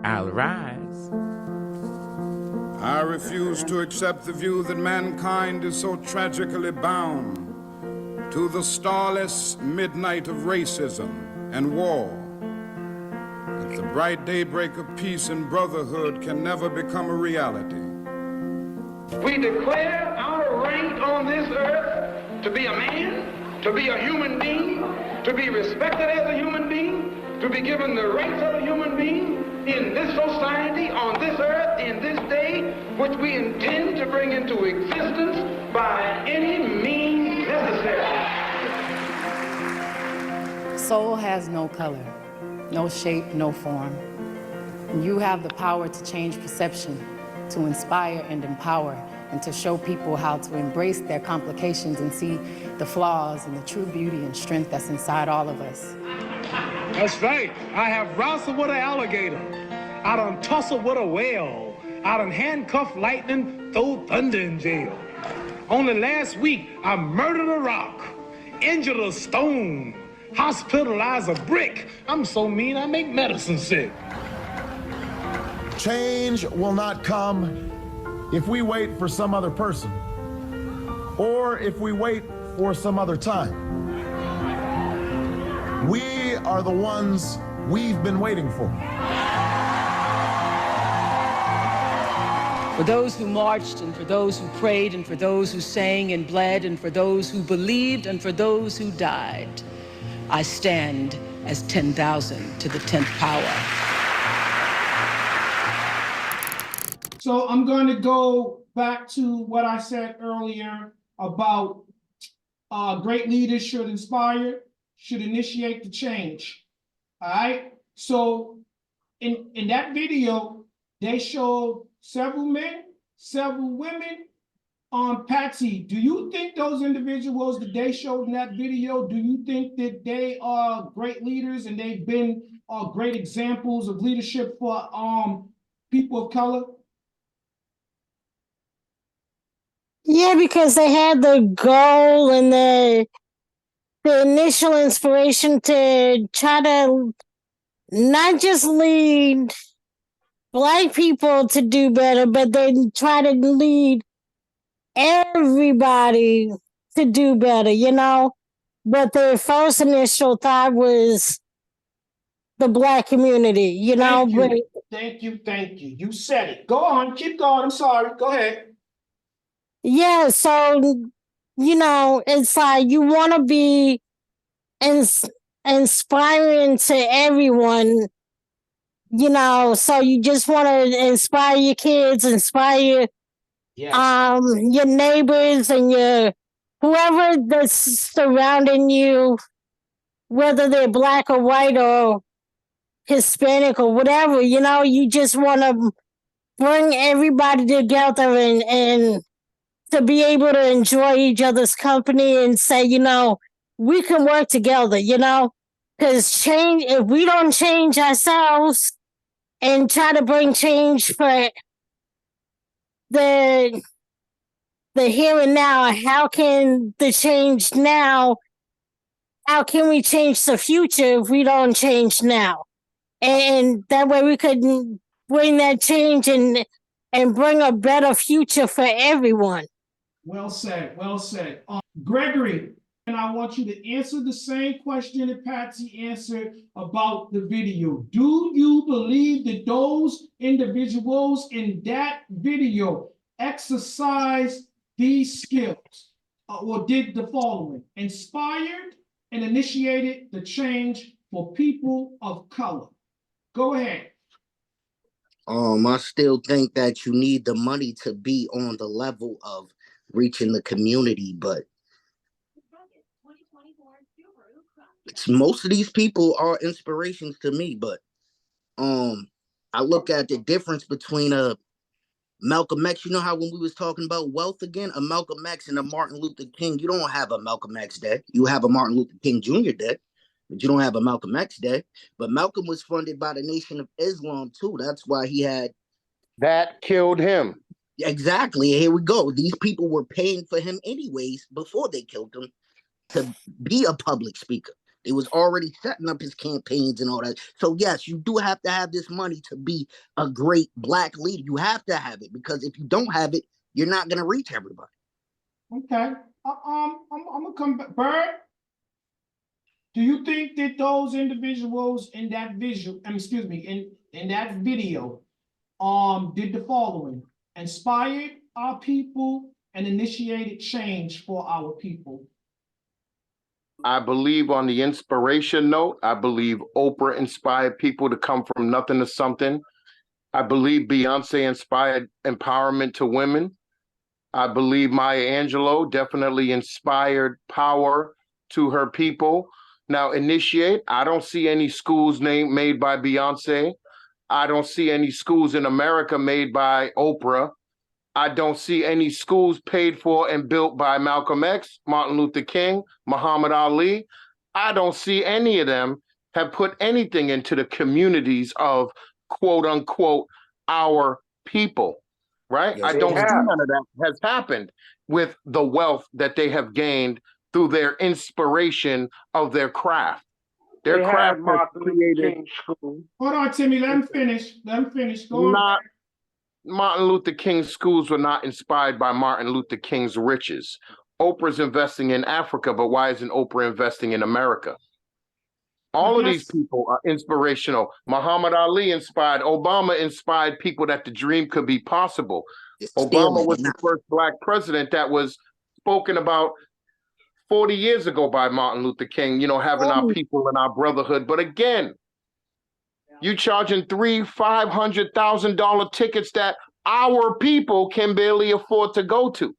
I'll rise. I refuse to accept the view that mankind is so tragically bound to the starless midnight of racism and war, that the bright daybreak of peace and brotherhood can never become a reality. We declare our right on this earth to be a man, to be a human being, to be respected as a human being, to be given the rights of a human being in this society, on this earth, in this day, which we intend to bring into existence by any means necessary. Soul has no color, no shape, no form. You have the power to change perception, to inspire and empower, and to show people how to embrace their complications and see the flaws and the true beauty and strength that's inside all of us. That's right. I have wrestled with an alligator. I done tussled with a whale. I done handcuffed lightning, throw thunder in jail. Only last week, I murdered a rock, injured a stone, hospitalized a brick. I'm so mean, I make medicine sick. Change will not come if we wait for some other person, or if we wait for some other time. We are the ones we've been waiting for. For those who marched, and for those who prayed, and for those who sang and bled, and for those who believed, and for those who died, I stand as 10,000 to the 10th power. So I'm going to go back to what I said earlier about great leaders should inspire, should initiate the change. All right. So in that video, they showed several men, several women. Patsy, do you think those individuals that they showed in that video, do you think that they are great leaders and they've been great examples of leadership for people of color? Yeah, because they had the goal and the initial inspiration to try to not just lead Black people to do better, but they try to lead everybody to do better, you know? But their first initial thought was the Black community, you know? Thank you. You said it. Go on, keep going. I'm sorry. Go ahead. Yeah, so, you know, it's like you want to be inspiring to everyone, you know, so you just want to inspire your kids, inspire your neighbors and your whoever that's surrounding you, whether they're Black or white or Hispanic or whatever, you know, you just want to bring everybody together and to be able to enjoy each other's company and say, you know, we can work together, you know, because change, if we don't change ourselves and try to bring change for the here and now, how can the change now, how can we change the future if we don't change now? And that way we could bring that change and bring a better future for everyone. Well said. Gregory, and I want you to answer the same question that Patsy answered about the video. Do you believe that those individuals in that video exercised these skills or did the following: inspired and initiated the change for people of color? Go ahead. I still think that you need the money to be on the level of reaching the community, but most of these people are inspirations to me. But I look at the difference between Malcolm X. You know how when we was talking about wealth again, a Malcolm X and a Martin Luther King, you don't have a Malcolm X day. You have a Martin Luther King Jr. day, but you don't have a Malcolm X day. But Malcolm was funded by the Nation of Islam too. That's why he had that killed him. Exactly. Here we go. These people were paying for him anyways before they killed him to be a public speaker. They was already setting up his campaigns and all that. So yes, you do have to have this money to be a great Black leader. You have to have it, because if you don't have it, you're not going to reach everybody. Okay. I'm gonna come back. Bird, do you think that those individuals in that in that video, did the following: inspired our people and initiated change for our people? I believe on the inspiration note, I believe Oprah inspired people to come from nothing to something. I believe Beyonce inspired empowerment to women. I believe Maya Angelou definitely inspired power to her people. Now, initiate, I don't see any schools made by Beyonce. I don't see any schools in America made by Oprah. I don't see any schools paid for and built by Malcolm X, Martin Luther King, Muhammad Ali. I don't see any of them have put anything into the communities of quote unquote our people, right? Yes, I don't see none of that has happened with the wealth that they have gained through their inspiration of their craft. Their craft has created. Hold on, Timmy. Let him finish. Go on. Martin Luther King's schools were not inspired by Martin Luther King's riches. Oprah's investing in Africa, but why isn't Oprah investing in America? All of these people are inspirational. Muhammad Ali inspired, Obama inspired people that the dream could be possible. Obama was the first Black president that was spoken about 40 years ago by Martin Luther King, you know, having our people and our brotherhood. But again, you charging $500,000 tickets that our people can barely afford to go to.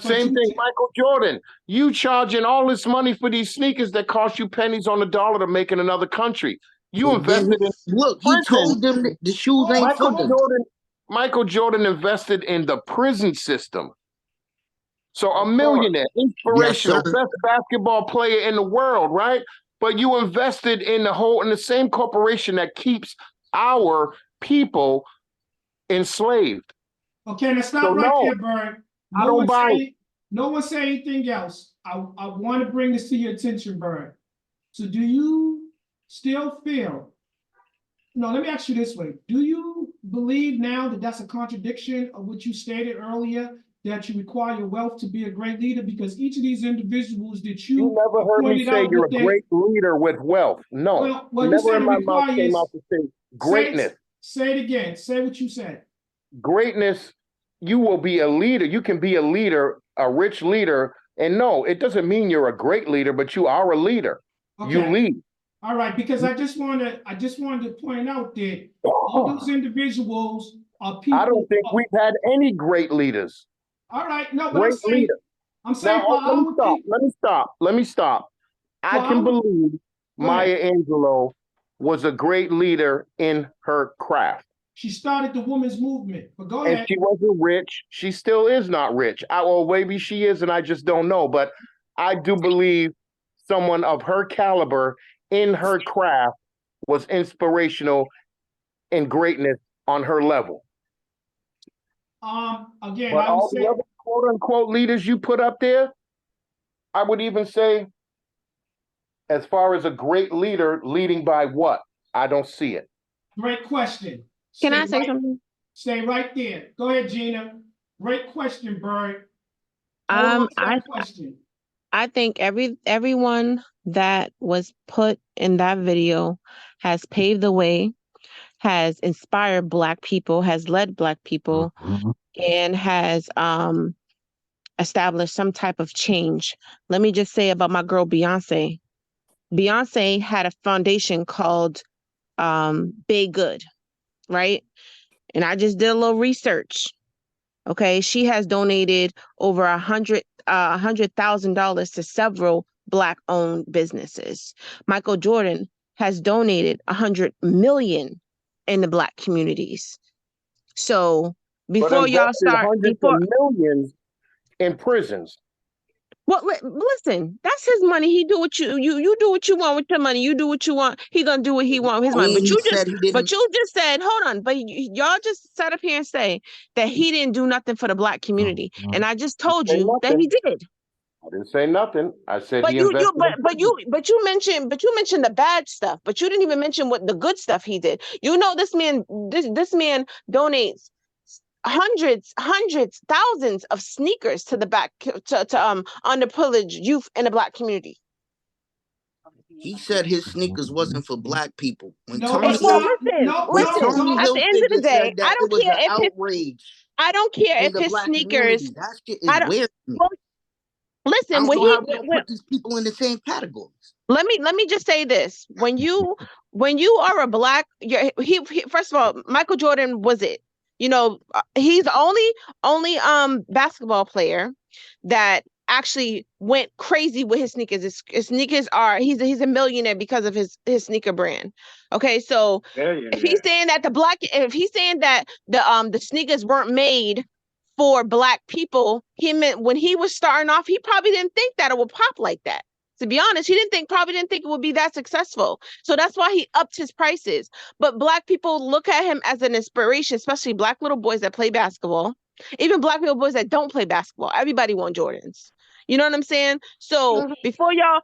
Same thing, Michael Jordan. You charging all this money for these sneakers that cost you pennies on the dollar to make in another country. You invested in look. He told them that the shoes ain't for them. Michael Jordan invested in the prison system. So a millionaire, inspirational, best basketball player in the world, right? But you invested in the same corporation that keeps our people enslaved. Okay, now stop there, Bird. I don't buy it. No one say anything else. I want to bring this to your attention, Bird. So do you still feel, no, let me ask you this way. Do you believe now that that's a contradiction of what you stated earlier, that you require wealth to be a great leader? Because each of these individuals that you never heard me say you're a great leader with wealth. No, well, never in my mouth came out to say greatness. Say it again. Say what you said. Greatness, you will be a leader. You can be a leader, a rich leader. And no, it doesn't mean you're a great leader, but you are a leader. Okay. You lead. All right, because I just wanted to point out that all those individuals are people. I don't think we've had any great leaders. All right, no, but I'm saying let me stop. I can believe Maya Angelou was a great leader in her craft. She started the women's movement, but go ahead. And she wasn't rich. She still is not rich. Well, maybe she is, and I just don't know. But I do believe someone of her caliber in her craft was inspirational in greatness on her level. Again, but all the other quote unquote leaders you put up there, I would even say, as far as a great leader, leading by what? I don't see it. Great question. Can I say something? Stay right there. Go ahead, Gina. Great question, Bird. I think everyone that was put in that video has paved the way, has inspired Black people, has led Black people, and has established some type of change. Let me just say about my girl Beyonce. Beyonce had a foundation called Bay Good, right? And I just did a little research. Okay, she has donated over $100,000 to several Black-owned businesses. Michael Jordan has donated $100 million in the Black communities. So before y'all start, millions in prisons. Well, listen, that's his money. He do what you do what you want with your money. You do what you want. He gonna do what he want with his money. But you just said, hold on. But y'all just sat up here and say that he didn't do nothing for the Black community, and I just told you that he did. I didn't say nothing. I said but you mentioned the bad stuff, but you didn't even mention what the good stuff he did. You know, this man donates hundreds, thousands of sneakers to the underprivileged youth in the Black community. He said his sneakers wasn't for Black people. Listen, at the end of the day, I don't care if his sneakers. That shit is weird. Listen, when he put these people in the same categories. Let me just say this: when you are a Black, he first of all, Michael Jordan was it. You know, he's the only basketball player that actually went crazy with his sneakers. His sneakers he's a millionaire because of his sneaker brand. Okay, so if he's saying that the sneakers weren't made for Black people, he meant when he was starting off, he probably didn't think that it would pop like that. To be honest, he probably didn't think it would be that successful. So that's why he upped his prices. But Black people look at him as an inspiration, especially Black little boys that play basketball, even Black little boys that don't play basketball. Everybody wants Jordans. You know what I'm saying? So before y'all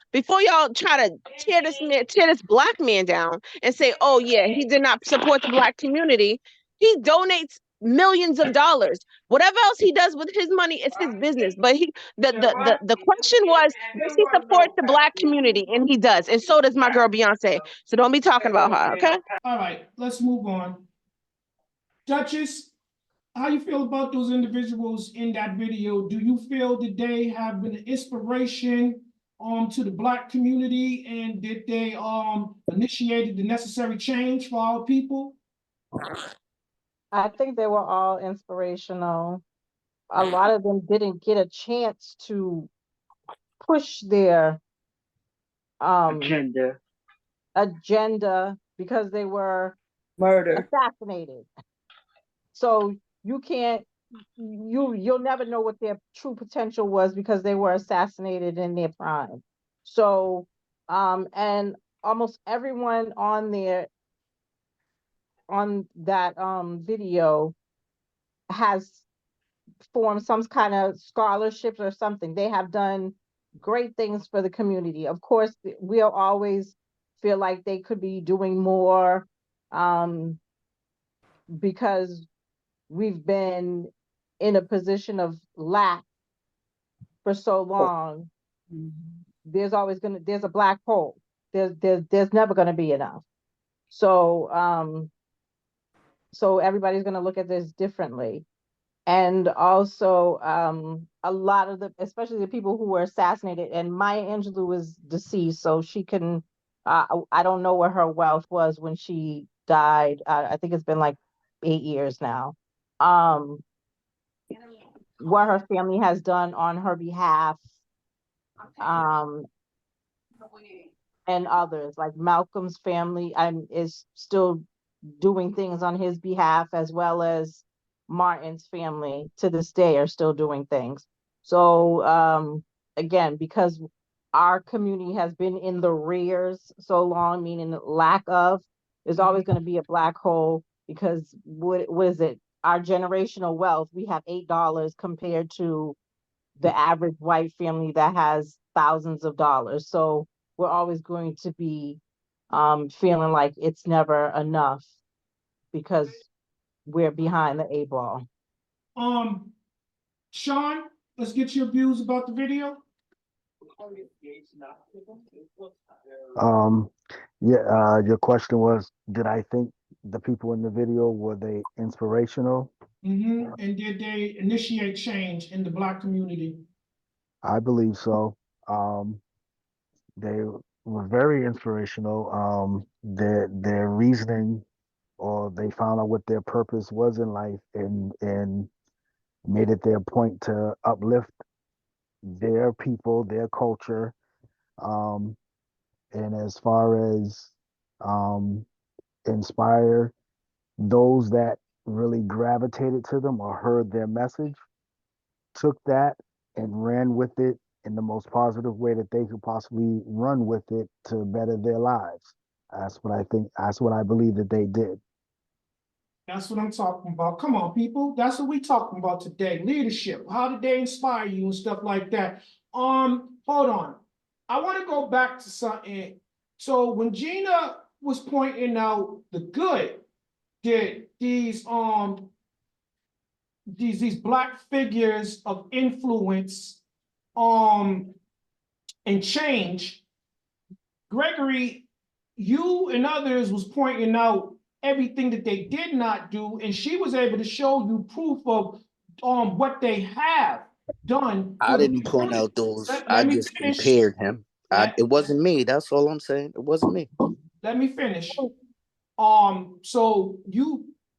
try to tear this Black man down and say, oh yeah, he did not support the Black community, he donates millions of dollars. Whatever else he does with his money, it's his business. But the question was, does he support the Black community? And he does. And so does my girl Beyonce. So don't be talking about her, okay? All right, let's move on. Duchess, how you feel about those individuals in that video? Do you feel that they have been an inspiration to the Black community, and did they initiated the necessary change for our people? I think they were all inspirational. A lot of them didn't get a chance to push their agenda because they were murdered, assassinated. So you'll never know what their true potential was because they were assassinated in their prime. So and almost everyone on that video has formed some kind of scholarships or something. They have done great things for the community. Of course, we'll always feel like they could be doing more because we've been in a position of lack for so long. There's a black hole. There's never gonna be enough. So so everybody's gonna look at this differently. And also a lot of especially the people who were assassinated, and Maya Angelou is deceased, so she can I don't know what her wealth was when she died. I think it's been like 8 years now. What her family has done on her behalf, and others like Malcolm's family is still doing things on his behalf, as well as Martin's family to this day are still doing things. So again, because our community has been in the rears so long, meaning lack of, there's always going to be a black hole, because what is it? Our generational wealth, we have $8 compared to the average white family that has thousands of dollars. So we're always going to be feeling like it's never enough because we're behind the 8 ball. Sean, let's get your views about the video. Your question was, did I think the people in the video, were they inspirational? And did they initiate change in the Black community? I believe so. They were very inspirational. Their reasoning, or they found out what their purpose was in life, and made it their point to uplift their people, their culture, and as far as inspire those that really gravitated to them or heard their message, took that and ran with it in the most positive way that they could possibly run with it to better their lives. That's what I think. That's what I believe that they did. That's what I'm talking about. Come on, people. That's what we talking about today. Leadership. How did they inspire you and stuff like that? Hold on. I want to go back to something. So when Gina was pointing out the good that these Black figures of influence and change, Gregory, you and others was pointing out everything that they did not do, and she was able to show you proof of what they have done. I didn't point out those. Let I me just finish. compared him. It wasn't me. That's all I'm saying. It wasn't me. Let me finish. So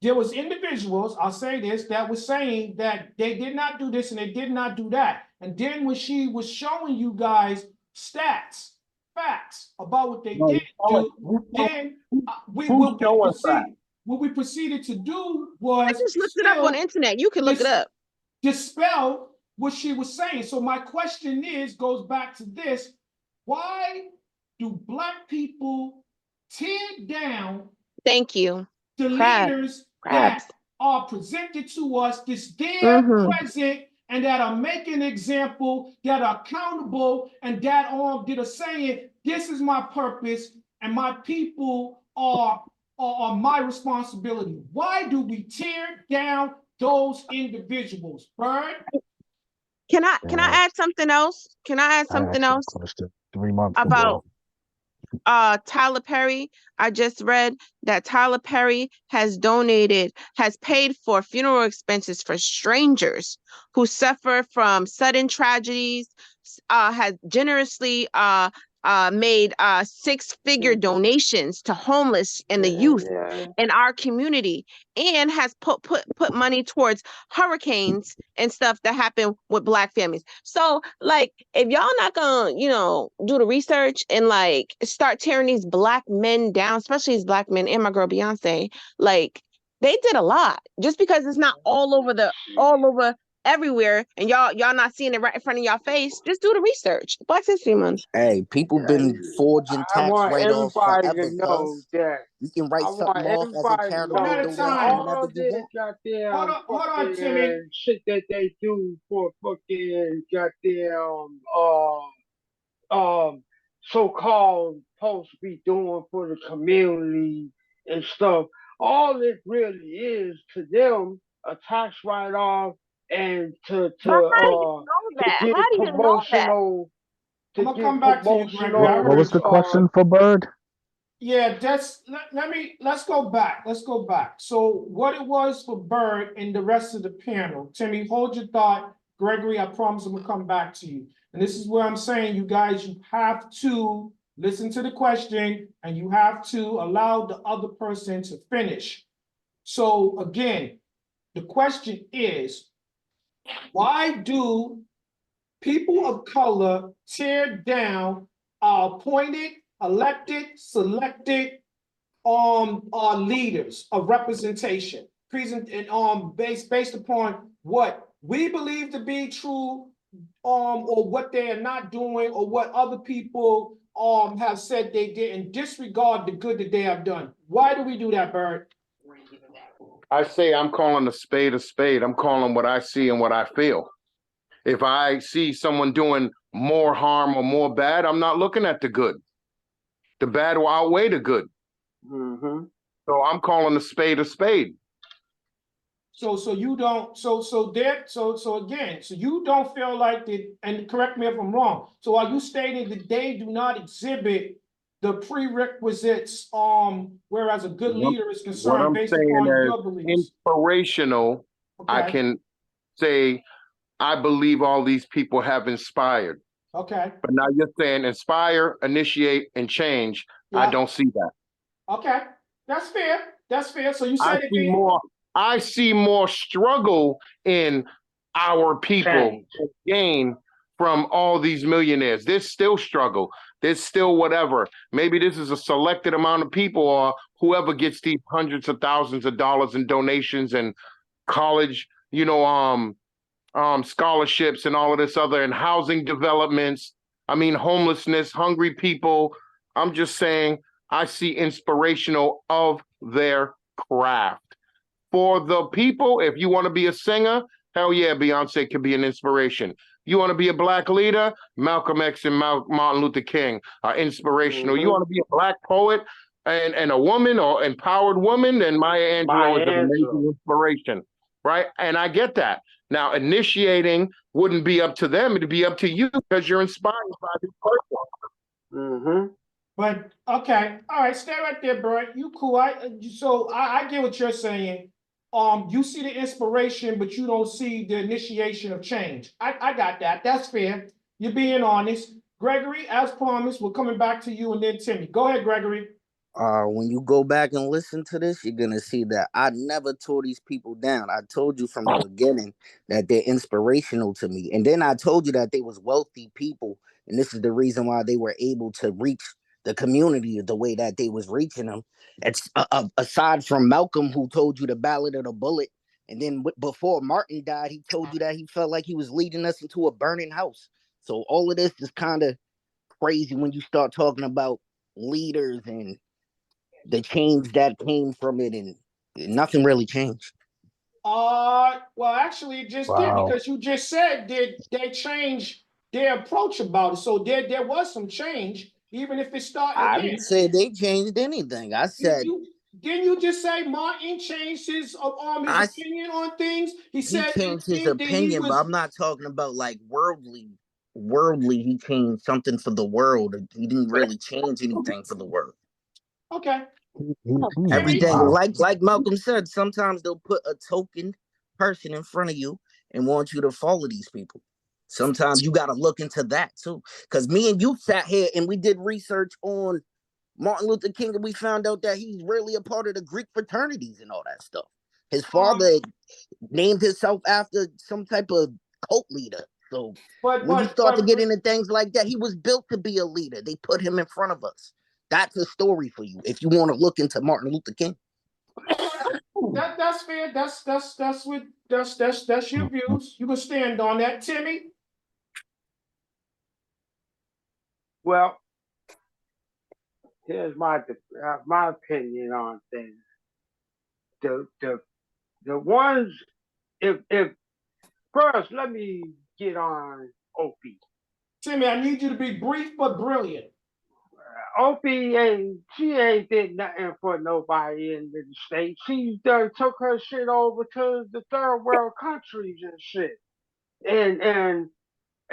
there was individuals, I'll say this, that was saying that they did not do this and they did not do that. And then when she was showing you guys stats, facts about what they did do, then what we proceeded to do was I just looked it up on the internet. You can look it up. Dispel what she was saying. So my question goes back to this: why do Black people tear down the leaders that are presented to us, this there present, and that are making an example, that are accountable, and that are saying, this is my purpose, and my people are are my responsibility. Why do we tear down those individuals, Bird? Can I Yeah, add something else? Can I add I something asked you a else question 3 months about ago. Tyler Perry? I just read that Tyler Perry has paid for funeral expenses for strangers who suffer from sudden tragedies, has generously made six-figure donations to homeless and the youth in our community, and has put money towards hurricanes and stuff that happen with Black families. So, like, if y'all not gonna, do the research and like start tearing these Black men down, especially these Black men and my girl Beyonce, like they did a lot. Just because it's not all over everywhere, and y'all not seeing it right in front of y'all face, just do the research. Black History Month. Hey, people been forging I tax want write-offs everybody to forever, know cuz. that. You can I write something want off as a everybody to One charitable at know a that donation time. whenever all you this want. goddamn Hold on, Timmy. fucking shit that they do for fucking goddamn so-called supposed to be doing for the community and stuff. All it really is to them a tax write-off and But how do you know to that? get How do you know that? I'm gonna come back to you, Gregory. I What heard was the you. question for Bird? Yeah, let's go back. So what it was for Bird and the rest of the panel. Timmy, hold your thought. Gregory, I promise I'm gonna come back to you. And this is where I'm saying, you guys, you have to listen to the question and you have to allow the other person to finish. So again, the question is, why do people of color tear down appointed, elected, selected leaders of representation, present and based upon what we believe to be true, or what they are not doing, or what other people have said they did, and disregard the good that they have done. Why do we do that, Bird? I say I'm calling a spade a spade. I'm calling what I see and what I feel. If I see someone doing more harm or more bad, I'm not looking at the good. The bad will outweigh the good. Mm-hmm. So I'm calling a spade a spade. So you don't, so again, so you don't feel like that, and correct me if I'm wrong. So are you stating that they do not exhibit the prerequisites, whereas a good leader is What concerned I'm based saying upon is your beliefs? inspirational. I Okay, can say I believe all these people have inspired. okay, But now you're saying inspire, initiate, and change. I yeah, don't see that. okay, that's fair. So you said it being, I see more struggle in our people gain from all these millionaires. There's still struggle. There's still whatever. Maybe this is a selected amount of people, or whoever gets these hundreds of thousands of dollars in donations and college, scholarships and all of this other, and housing developments. I mean, homelessness, hungry people. I'm just saying, I see inspirational of their craft. For the people, if you want to be a singer, hell yeah, Beyonce can be an inspiration. You want to be a Black leader? Malcolm X and Martin Luther King are inspirational. You want to be a Black poet and a woman, or empowered woman, then Maya Angelou is an amazing inspiration, right? And I get that. Now, initiating wouldn't be up to them. It'd be up to you because you're inspired by this person. Mm-hmm. but okay, all right, stay right there, Bird. You cool. I get what you're saying. You see the inspiration, but you don't see the initiation of change. I got that. That's fair. You're being honest. Gregory, as promised, we're coming back to you and then Timmy. Go ahead, Gregory. When you go back and listen to this, you're gonna see that I never tore these people down. I told you from the beginning that they're inspirational to me, and then I told you that they was wealthy people, and this is the reason why they were able to reach the community the way that they was reaching them. It's aside from Malcolm, who told you the ballad of the bullet, and then before Martin died, he told you that he felt like he was leading us into a burning house. So all of this is kind of crazy when you start talking about leaders and the change that came from it, and nothing really changed. Well, actually, it just did, because you just said did they change their approach about it. So there was some change, even if it started I again. didn't say they changed anything. I said Didn't you just say Martin changed his opinion on things? He He said changed his that he opinion, but was I'm not talking about like worldly. Worldly, he changed something for the world. He didn't really change anything for the world. okay. He's Everything, wow. like Malcolm said, sometimes they'll put a token person in front of you and want you to follow these people. Sometimes you got to look into that too. Because me and you sat here and we did research on Martin Luther King, and we found out that he's really a part of the Greek fraternities and all that stuff. His father named himself after some type of cult leader. So when you start to get into things like that, he was built to be a leader. They put him in front of us. That's a story for you if you want to look into Martin Luther King. That's fair. That's your views. You can stand on that, Timmy. Well, here's my opinion on things. The ones, if first let me get on Opie. Timmy, I need you to be brief but brilliant. Opie ain't did nothing for nobody in the States. She done took her shit over to the third world countries and shit.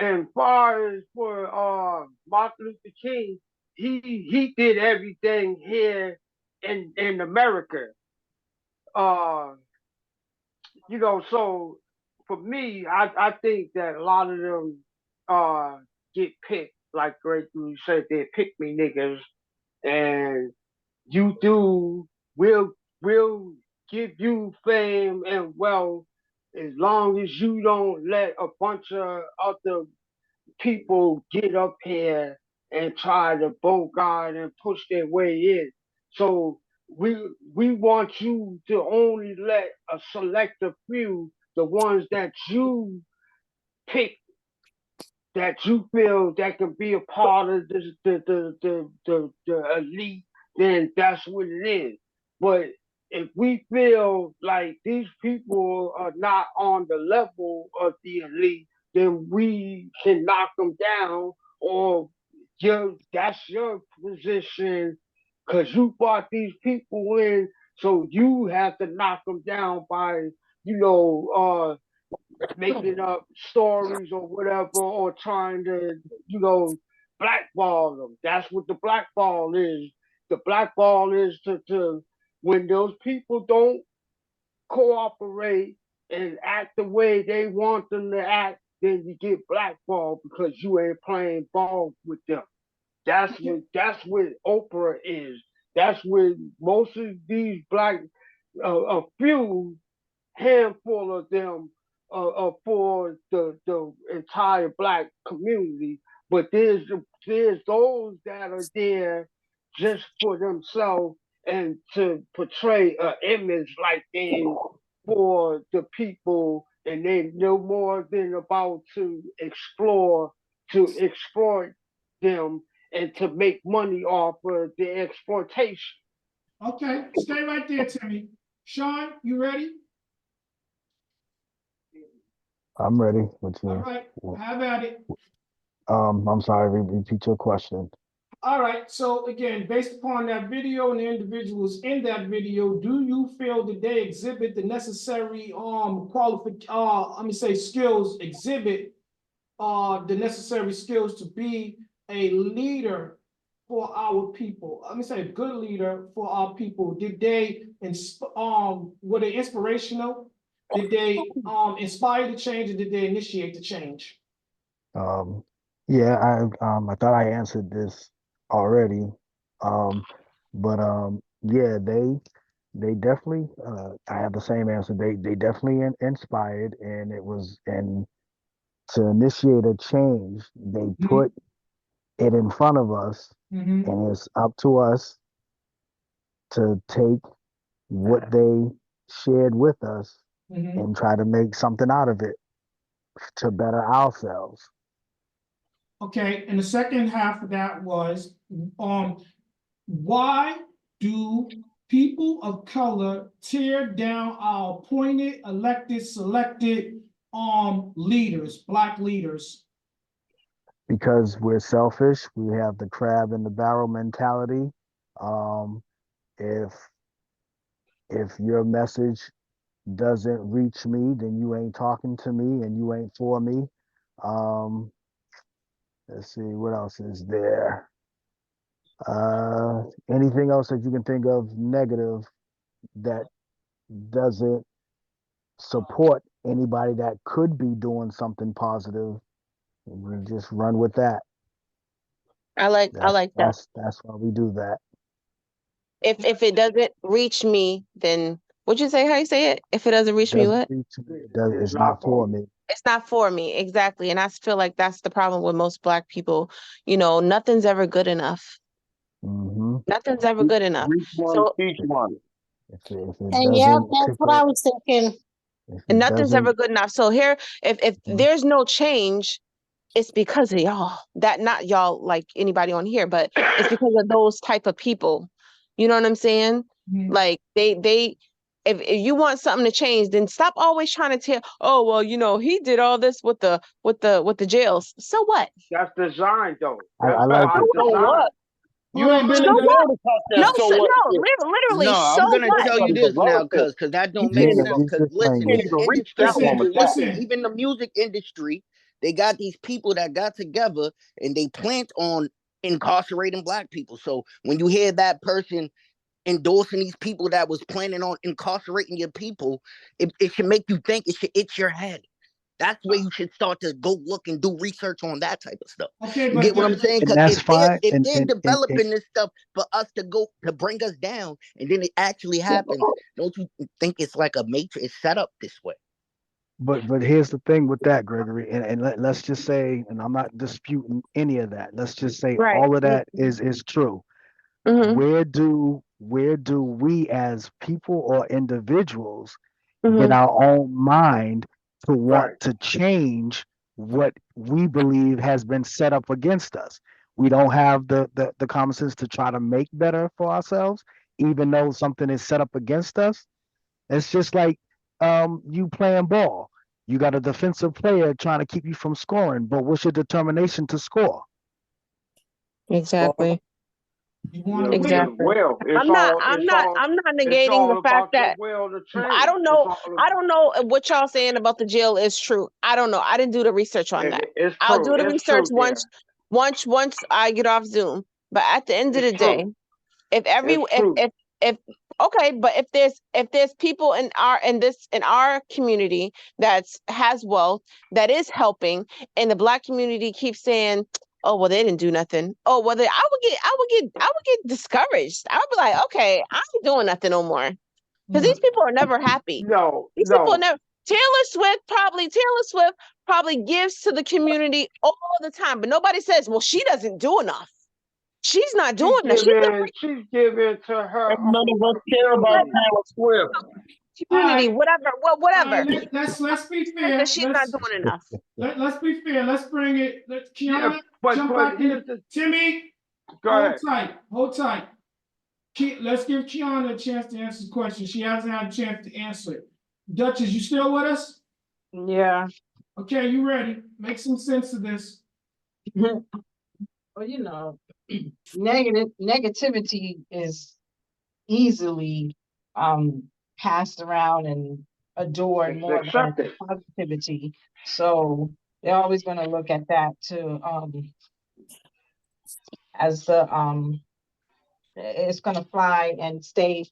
And far as for Martin Luther King, he did everything here in America. So for me, I think that a lot of them get picked, like Great Dude said, they pick me niggas, and you do will give you fame and wealth as long as you don't let a bunch of other people get up here and try to bogart and push their way in. So we want you to only let a select a few, the ones that you pick, that you feel that can be a part of the elite, then that's what it is. But if we feel like these people are not on the level of the elite, then we can knock them down, or that's your position because you brought these people in, so you have to knock them down by, you know, making up stories or whatever, or trying to, blackball them. That's what the blackball is. The blackball is to when those people don't cooperate and act the way they want them to act, then you get blackballed because you ain't playing ball with them. That's what Oprah is. That's what most of these black, a few handful of them for the entire black community, but there's those that are there just for themselves and to portray an image like they for the people, and they no more than about to exploit them and to make money off of the exploitation. Okay, stay right there, Timmy. Sean, you ready? I'm ready. What's All your, right, have at it. I'm sorry, repeat your question. All right, so again, based upon that video and the individuals in that video, do you feel that they exhibit the necessary skills, exhibit the necessary skills to be a leader for our people? Let me say a good leader for our people. Did they were they inspirational? Did they inspire the change, or did they initiate the change? Yeah, I thought I answered this already. But yeah, they definitely I have the same answer. They definitely inspired, and it was, and to initiate a change, they put it in front of us, and it's up to us to take what they shared with us and try to make something out of it to better ourselves. Okay, and the second half of that was, why do people of color tear down our appointed, elected, selected leaders, black leaders? Because we're selfish. We have the crab in the barrel mentality. If If your message doesn't reach me, then you ain't talking to me and you ain't for me. Um, let's see, what else is there? Anything else that you can think of negative that doesn't support anybody that could be doing something positive? We just run with that. I like that. That's why we do that. If it doesn't reach me, then what'd you say? How you say it? If it doesn't reach me, Doesn't what? reach me, it's not for me. It's not for me. Exactly. And I feel like that's the problem with most Black people. Nothing's ever good enough. Mm-hmm. Nothing's ever good enough. Reach one, So, teach one. If it And yeah, doesn't that's what I tickle, was thinking. if and it nothing's ever doesn't, good enough. So here, if Mhm. there's no change, it's because of y'all. That not y'all like anybody on here, but it's because of those type of people. You know what I'm saying? Like they if you want something to change, then stop always trying to tell, oh well, he did all this with the jails. So what? That's designed though. I That's like by it. So design. what? You ain't been So in what? jail to talk No, that so so what no, shit. literally, No, so I'm gonna what? tell you Everybody's a this now, relative. cause that don't make Yeah, sense. use Cause this listen, Can't language. these even reach that industries, woman. listen, even the music industry, they got these people that got together and they plant on incarcerating Black people. So when you hear that person endorsing these people that was planning on incarcerating your people, it should make you think, it should itch your head. That's where you should start to go look and do research on that type of stuff. Okay, You get what I'm saying? And Because that's if they're fine. if And they're developing this stuff for us to go to bring us down, and then it actually happens, don't you think it's like a matrix? It's set up this way. but here's the thing with that, Gregory, and let's just say, and I'm not disputing any of that. Let's just say Right. all of that is true. Mm-hmm. Where do we as people or individuals Mm-hmm. get our own mind to want Right. to change what we believe has been set up against us? We don't have the common sense to try to make better for ourselves, even though something is set up against us. It's just like you playing ball. You got a defensive player trying to keep you from scoring, but what's your determination to score? Exactly. You want to Yeah, win. the will. I'm not It's negating the all fact about your that will to I change. don't know. I don't know if what y'all saying about the jail is true. I don't know. I didn't do the research on that. It's I'll true. do the It's research true there. once I get off Zoom. But at the end of It's the day, true. if every It's true. if okay, but if there's people in our community that's has wealth that is helping, and the Black community keeps saying, oh well, they didn't do nothing, oh well, I would get discouraged. I would be like, okay, I ain't doing nothing no more, because these people are never happy. No, These people are no. never. Taylor Swift probably gives to the community all the time, but nobody says, well, she doesn't do enough. She's not doing enough. She's giving to her And none of us care about community. Taylor Swift. All community, right, whatever, all right. whatever. Let's be That fair. she's not doing enough. Let's be fair. Let's bring it. Let Yeah, Kiana but jump back in. here's the. Timmy, Go hold ahead. tight. Hold tight. Let's give Kiana a chance to answer the question. She hasn't had a chance to answer it. Duchess, you still with us? Yeah. Okay, you ready? Make some sense of this. Well, negativity is easily passed around and adored It's more than accepted. positivity. So they're always going to look at that to as the it's going to fly and stay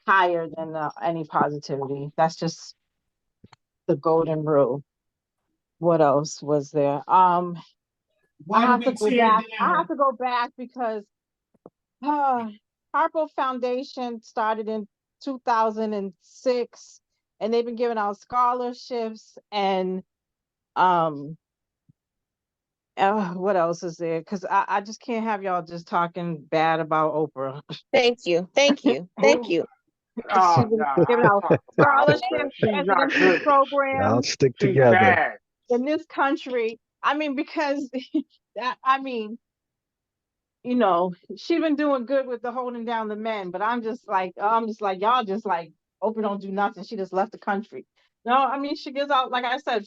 higher than any positivity. That's just the golden rule. What else was there? Why do we tear I down? have to go back because Harpo Foundation started in 2006, and they've been giving out scholarships and what else is there? Because I just can't have y'all just talking bad about Oprah. Thank you. Thank you. Thank you. Oh She's been no, giving I out talk about Oprah. scholarships, She's not residency good. Y'all programs stick She's together. bad. in this country. I mean, because she's been doing good with the holding down the men, but I'm just like, y'all just like Oprah don't do nothing. She just left the country. No, I mean, she gives out, like I said,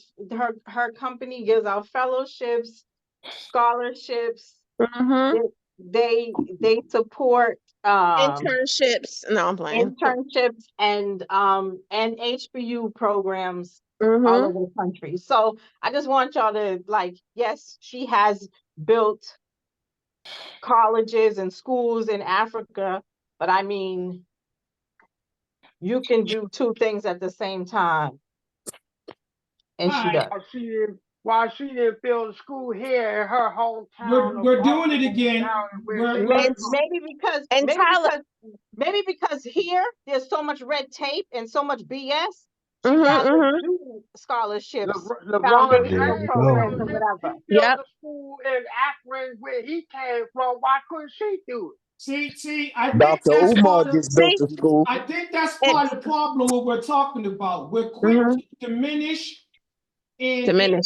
her company gives out fellowships, scholarships. Mm-hmm. They support Internships. No, I'm playing. internships and HBU programs all Mm-hmm. over the country. So I just want y'all to like, yes, she has built colleges and schools in Africa, but I mean, you can do two things at the same time, and she does. Why she didn't build a school here in her hometown of We're doing it Baltimore again. County where We're, she we're is from? And Tyler. Maybe because here there's so much red tape and so much BS. She Mm-hmm, rather mm-hmm. do scholarships, LeBron There foundational you James go. programs, built and his, whatever. he built Yep. a school in Akron where he came from. Why couldn't she do it? See, I think Dr. that's Umar part of, just built a school. I think that's And part of the problem what we're talking about. We're quick mm-hmm. to diminish and Diminish,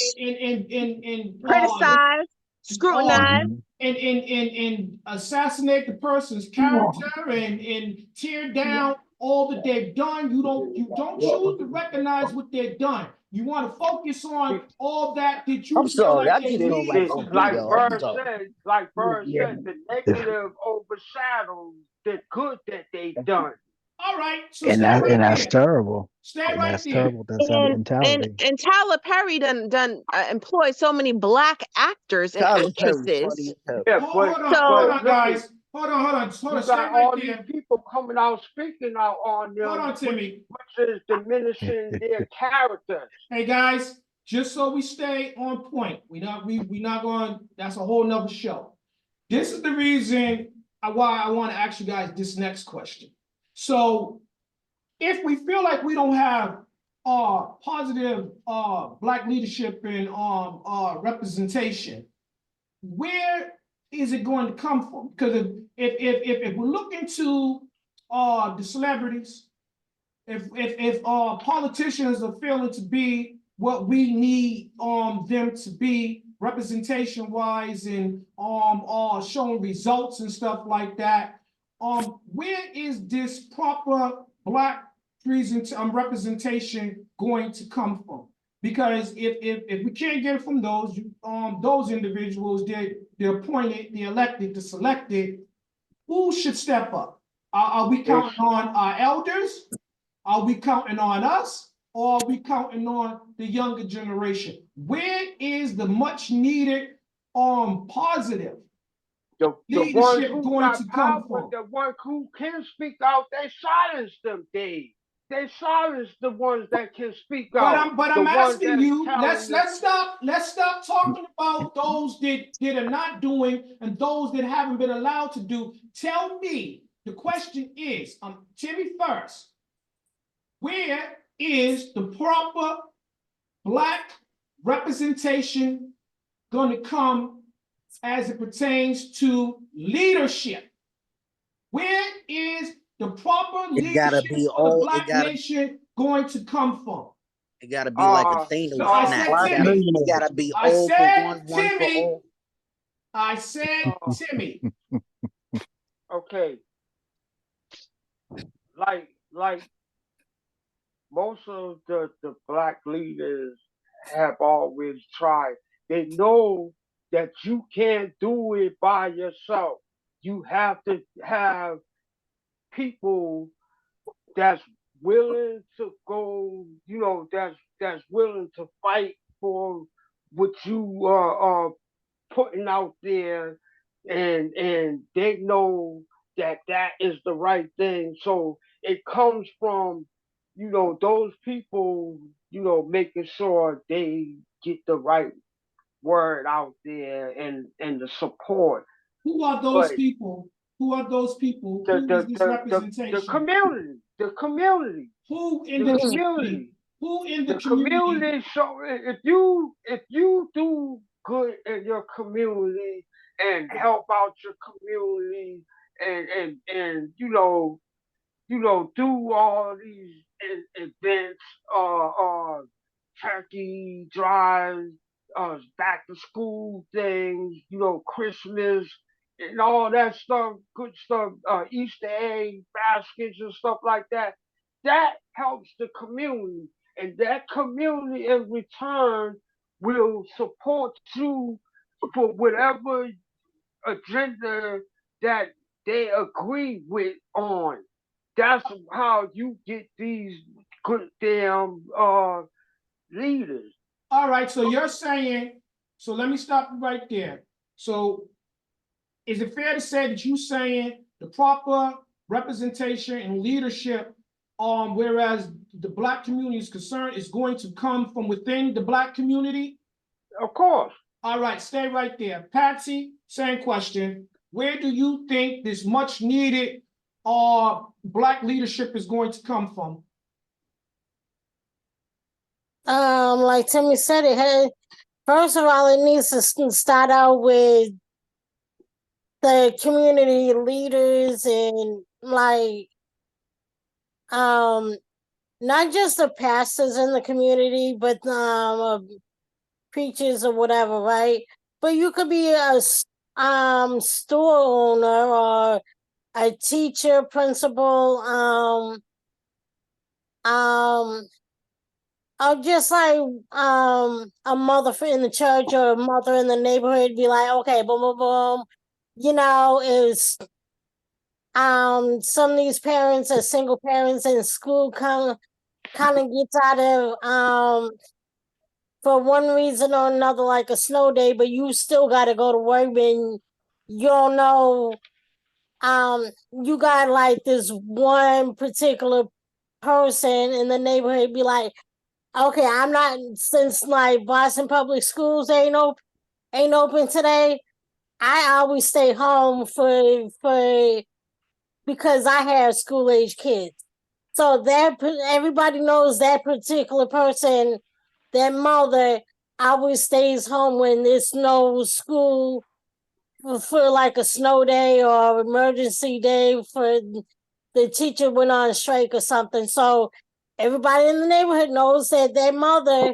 criticize, scrutinize. and assassinate the person's character and tear down all that they've done. You don't choose to recognize what they've done. You want to focus on all that you I'm feel sorry, like I they just feel like need to Uncle, do. yo. I'm sorry. Like Bird said, the negative overshadows the good that they done. All right, so And stay that right and that's there. terrible. Stay And right that's there. terrible. That's that And mentality. Tyler Perry done employed so many black actors and Tyler Perry funny actresses. as hell. Yeah, Hold on, So guys. Hold on. you Stay got right all these there. people coming out speaking out on Hold them, on, Timmy. which is diminishing their characters. Hey guys, just so we stay on point, we not going. That's a whole nother show. This is the reason why I want to ask you guys this next question. So, if we feel like we don't have positive black leadership and representation, where is it going to come from? Because if we look into the celebrities, if politicians are failing to be what we need them to be representation wise and showing results and stuff like that, where is this proper black representation going to come from? Because if we can't get it from those individuals, they're appointed, they're elected, they're selected, who should step up? Are we counting on our elders? Are we counting on us? Or are we counting on the younger generation? Where is the much needed positive the ones leadership who going got to power, come from? the ones who can speak out, they silence them, Dave. They silence the ones that can speak out. But the I'm ones asking that's you, telling let's stop talking about those that are not doing and those that haven't been allowed to do. Tell me, the question is, Timmy first, where is the proper black representation going to come as it pertains to leadership? Where is the proper It gotta leadership be for the all. black nation going to come from? It gotta be like a So Thanos I snap. said Timmy. It gotta be I all for said one, one for Timmy. all. I said Timmy. okay, like most of the black leaders have always tried. They know that you can't do it by yourself. You have to have people that's willing to go, that's willing to fight for what you are putting out there, and they know that that is the right thing. So it comes from, those people, making sure they get the right word out there and the support. Who are those people? Who are those people? Who is this representation? The community. The community. Who in the community? Who in the community? So if you do good in your community and help out your community and do all these events, turkey drives, back to school things, Christmas and all that stuff, good stuff, Easter egg baskets and stuff like that. That helps the community, and that community in return will support you for whatever agenda that they agree with on. That's how you get these good damn leaders. All right, so you're saying, so let me stop you right there. So is it fair to say that you're saying the proper representation and leadership, whereas the Black community is concerned, is going to come from within the Black community? Of course. All right, stay right there. Patsy, same question. Where do you think this much needed Black leadership is going to come from? Like Timmy said, it had, first of all, it needs to start out with the community leaders and like not just the pastors in the community, but preachers or whatever, right? But you could be a store owner or a teacher, principal, or just like a mother in the church or a mother in the neighborhood. Be like, okay, boom, boom, boom. You know, is some of these parents are single parents and school kind of gets out of for one reason or another, like a snow day, but you still got to go to work and you don't know. You got like this one particular person in the neighborhood be like, okay, I'm not, since like Boston Public Schools ain't open today. I always stay home for because I have school age kids. So that everybody knows that particular person, that mother always stays home when there's no school for like a snow day or emergency day for the teacher went on strike or something. So everybody in the neighborhood knows that their mother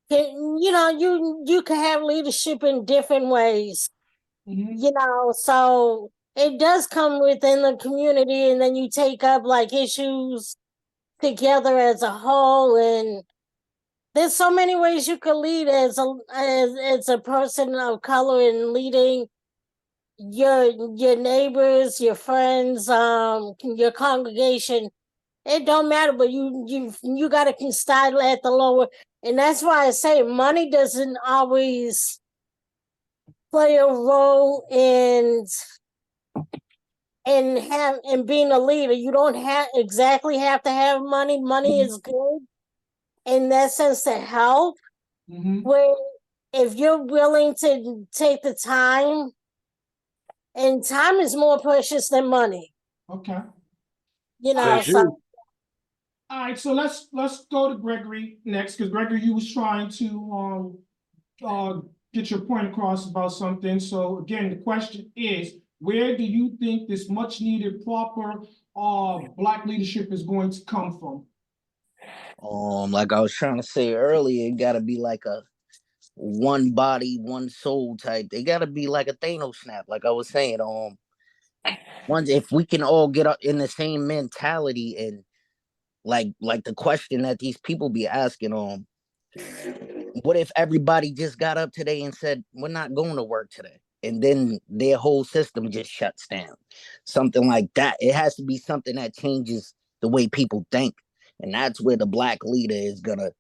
can, you can have leadership in different ways. So it does come within the community and then you take up like issues together as a whole, and there's so many ways you could lead as a person of color in leading your neighbors, your friends, your congregation. It don't matter, but you gotta start at the lower, and that's why I say money doesn't always play a role in being a leader. You don't exactly have to have money. Money is good in that sense to help. Where if you're willing to take the time, and time is more precious than money. Okay. So. All right, so let's go to Gregory next, because Gregory, you was trying to get your point across about something. So again, the question is, where do you think this much needed proper Black leadership is going to come from? Like I was trying to say earlier, it gotta be like a one body, one soul type. They gotta be like a Thanos snap, like I was saying. Once if we can all get up in the same mentality and like the question that these people be asking, what if everybody just got up today and said, we're not going to work today? And then their whole system just shuts down. Something like that. It has to be something that changes the way people think. And that's where the Black leader is going to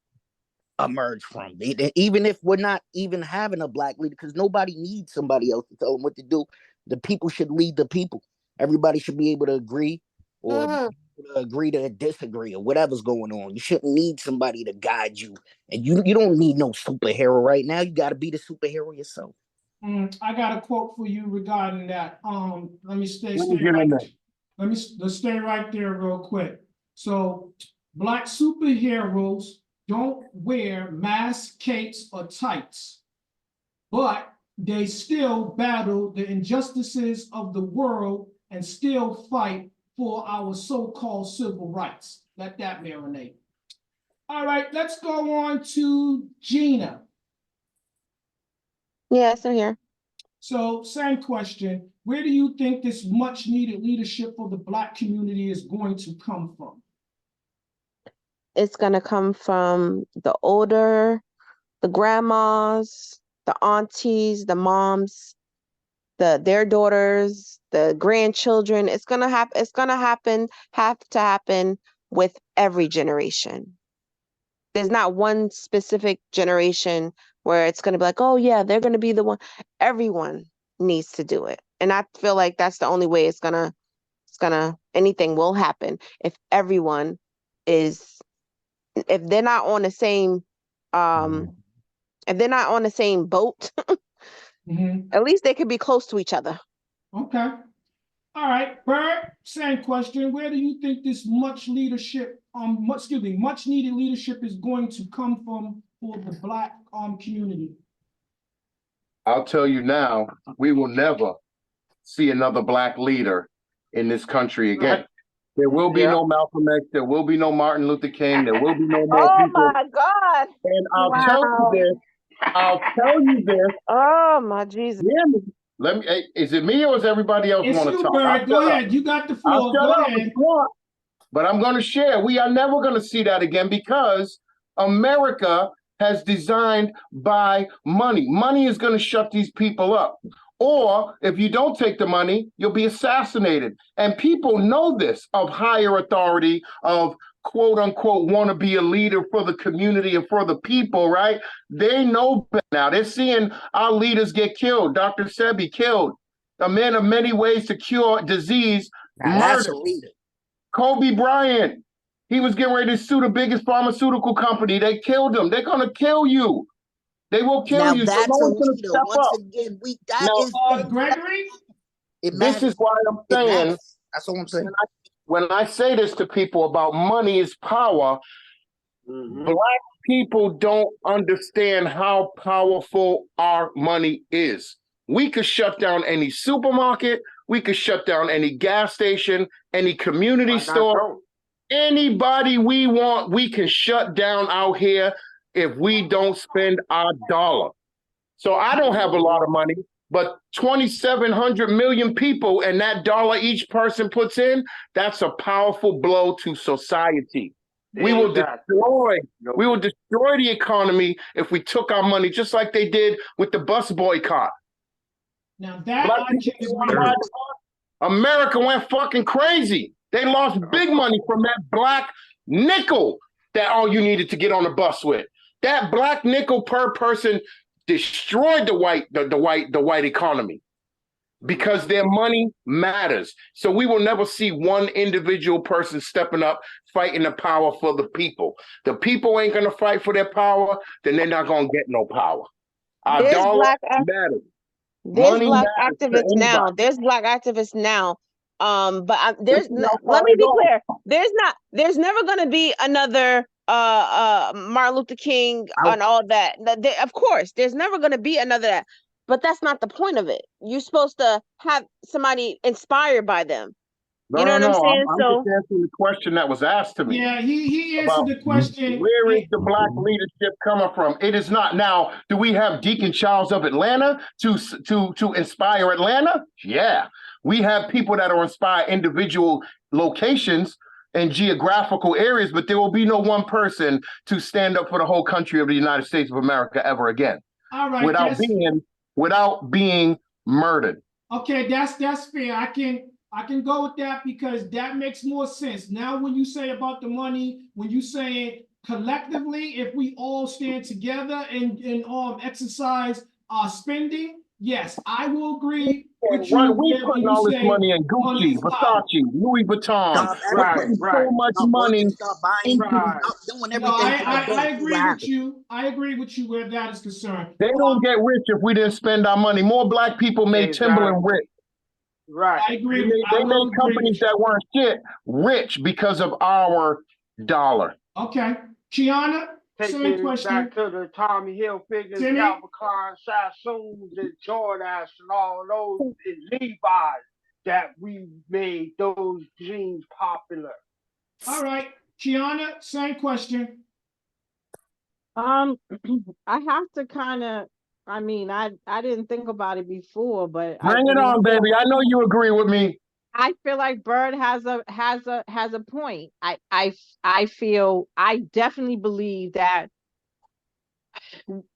emerge from. Even if we're not even having a Black leader, because nobody needs somebody else to tell them what to do. The people should lead the people. Everybody should be able to agree or agree to disagree or whatever's going on. You shouldn't need somebody to guide you. And you don't need no superhero right now. You got to be the superhero yourself. I got a quote for you regarding that. Let me stay Let me get right. in there. Let's stay right there real quick. So, Black superheroes don't wear masks, capes, or tights, but they still battle the injustices of the world and still fight for our so-called civil rights. Let that marinate. All right, let's go on to Gina. Yes, I'm here. So, same question. Where do you think this much needed leadership for the Black community is going to come from? It's going to come from the grandmas, the aunties, the moms, their daughters, the grandchildren. It's gonna happen. It's gonna happen. Have to happen with every generation. There's not one specific generation where it's gonna be like, oh yeah, they're gonna be the one. Everyone needs to do it, and I feel like that's the only way anything will happen if everyone is, if they're not on the same if they're not on the same boat, at least they could be close to each other. Okay. All right, Bird, same question. Where do you think this much leadership, much needed leadership is going to come from for the Black community? I'll tell you now, we will never see another Black leader in this country again. Right. There will be Yeah. no Malcolm X. There will be no Martin Luther King. There will be no more Oh people. my God. And I'll tell you this. I'll tell you this. Oh my Jesus. Hear me. Let me. Is it me or does everybody else It's want to you, talk? Bird. Go ahead. You got the I'll floor. shut Go up ahead. if you want. But I'm going to share. We are never going to see that again because America has designed by money. Money is going to shut these people up. Or if you don't take the money, you'll be assassinated. And people know this of higher authority, of quote unquote, want to be a leader for the community and for the people, right? They know better now. They're seeing our leaders get killed. Dr. Sebi killed. A man of many ways to cure disease, Now that's murdered. a leader. Kobe Bryant, he was getting ready to sue the biggest pharmaceutical company. They killed him. They're going to kill you. They will kill Now you. So that's no a one's going to leader. step Once up. again, Gregory? It This is matters. why I'm It saying, matters. That's all I'm saying. when I say this to people about money is power, Black people don't understand how powerful our money is. We could shut down any supermarket. We could shut down any gas station, any community store. Anybody we want, we can shut down out here if we don't spend our dollar. So I don't have a lot of money, but 2,700 million people and that dollar each person puts in, that's a powerful blow to society. We will destroy the economy if we took our money, just like they did with the bus boycott. Now that Black people didn't want to buy the bus. America went fucking crazy. They lost big money from that black nickel that all you needed to get on the bus with. That black nickel per person destroyed the white economy because their money matters. So we will never see one individual person stepping up, fighting the power for the people. The people ain't gonna fight for their power, then they're not gonna get no power. Our dollar matters. There's Black activists now. There's Black activists now. But let me be clear. There's never gonna be another Martin Luther King and all that. Of course, there's never gonna be another that. But that's not the point of it. You're supposed to have somebody inspired by them. You know what I'm saying? I'm just answering the question that was asked to me. Yeah, he answered the question. Where is the Black leadership coming from? It is not. Now, do we have Deacon Charles of Atlanta to inspire Atlanta? Yeah. We have people that are inspire individual locations and geographical areas, but there will be no one person to stand up for the whole country of the United States of America ever again. All right. Without being murdered. Okay, that's fair. I can go with that because that makes more sense. Now, when you say about the money, when you say collectively, if we all stand together and exercise our spending, yes, I will agree with you. We putting all this money in Gucci, Versace, Louis Vuitton. So much money into I agree with you. I agree with you where that is concerned. They don't get rich if we didn't spend our money. More Black people made Timberland rich. Right. I agree. They made companies that weren't shit rich because of our dollar. Okay. Kiana, same question. Back to the Tommy Hilfiger, Calvin Klein, Sassoons, and Jordache, and all those and Levi's that we made those jeans popular. All right. Kiana, same question. I have to kind of, I mean, I didn't think about it before, but bring it on, baby. I know you agree with me. I feel like Bird has a point. I definitely believe that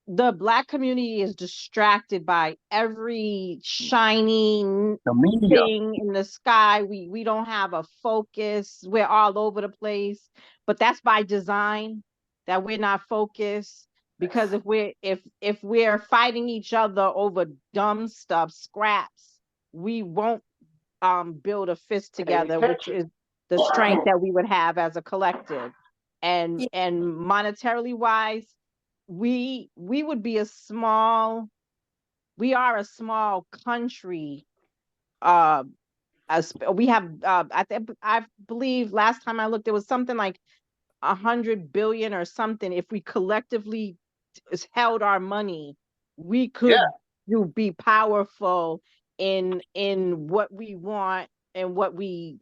the Black community is distracted by every shining The media. thing in the sky. We don't have a focus. We're all over the place. But that's by design, that we're not focused. Because if we're fighting each other over dumb stuff, scraps, we won't build a fist together, which is the strength that we would have as a collective. And monetarily wise, we would be we are a small country. As we have I believe last time I looked, there was something like 100 billion or something. If we collectively held our money, we could be powerful in what we want and what we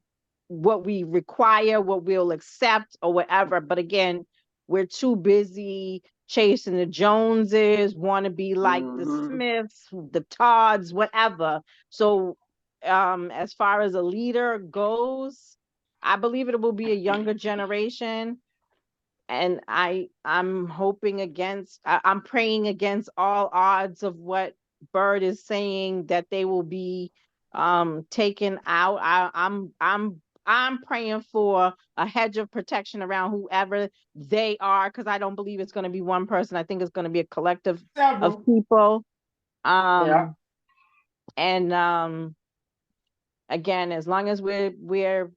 require, what we'll accept or whatever. But again, we're too busy chasing the Joneses, want to be like the Smiths, the Todds, whatever. So as far as a leader goes, I believe it will be a younger generation. And I'm hoping against, I'm praying against all odds of what Bird is saying, that they will be taken out. I'm praying for a hedge of protection around whoever they are, because I don't believe it's going to be one person. I think it's going to be a collective of people. And again, as long as we're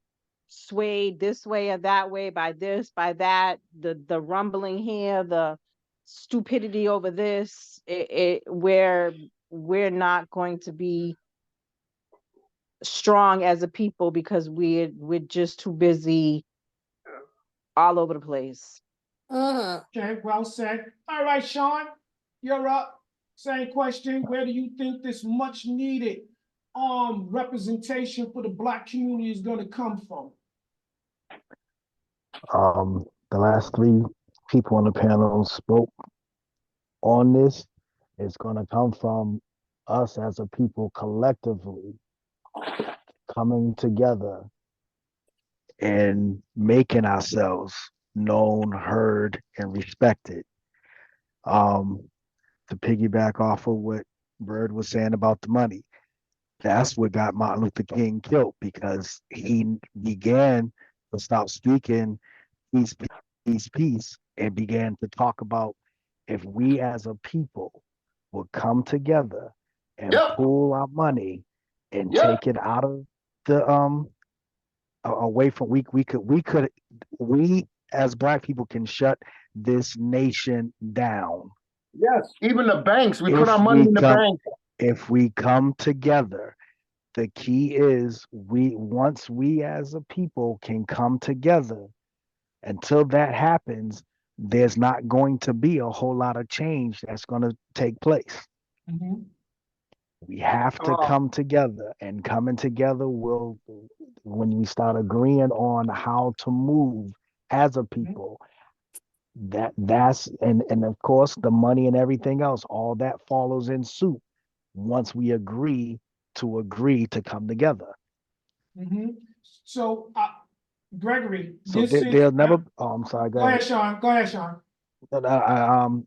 swayed this way or that way by this, by that, the rumbling here, the stupidity over this, we're not going to be strong as a people, because we're just too busy all over the place. Okay, well said. All right, Sean, you're up. Same question. Where do you think this much needed representation for the Black community is going to come from? The last three people on the panel spoke on this. It's going to come from us as a people collectively coming together and making ourselves known, heard, and respected. To piggyback off of what Bird was saying about the money, that's what got Martin Luther King killed, because he began to stop speaking peace, peace, peace, and began to talk about, if we as a people would come together and pool our money and take it out of the away from, we as Black people can shut this nation down. Yes, even the banks. We put our money in the bank. If we come together, the key is once we as a people can come together, until that happens, there's not going to be a whole lot of change that's going to take place. We have to come together, and coming together will, when we start agreeing on how to move as a people, that's and of course the money and everything else, all that follows in suit once we agree to come together. So, Gregory, so they'll never. Oh, I'm sorry. Go ahead, Sean. Go ahead, Sean.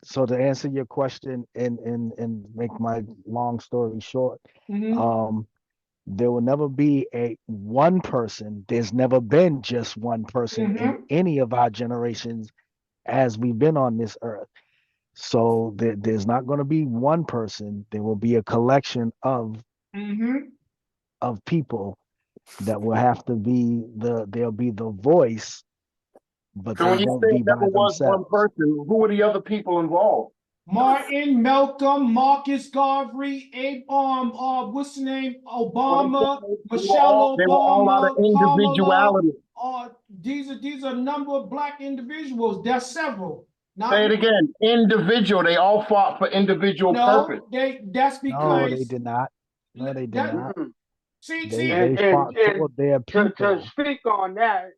So to answer your question and make my long story short, there will never be one person. There's never been just one person in any of our generations as we've been on this earth. So there's not going to be one person. There will be a collection of people that will have to be they'll be the voice, but So they when you won't say be it by never was one themselves. person, who are the other people involved? Martin, Malcolm, Marcus Garvey, what's the name? Obama, Michelle They were all out of Obama, Kamala. individuality. These are a number of Black individuals. There's several. Say it again. Individual. They all fought for individual purpose. That's because No, they did not. No, they did not. See, fought for their people. To speak on that.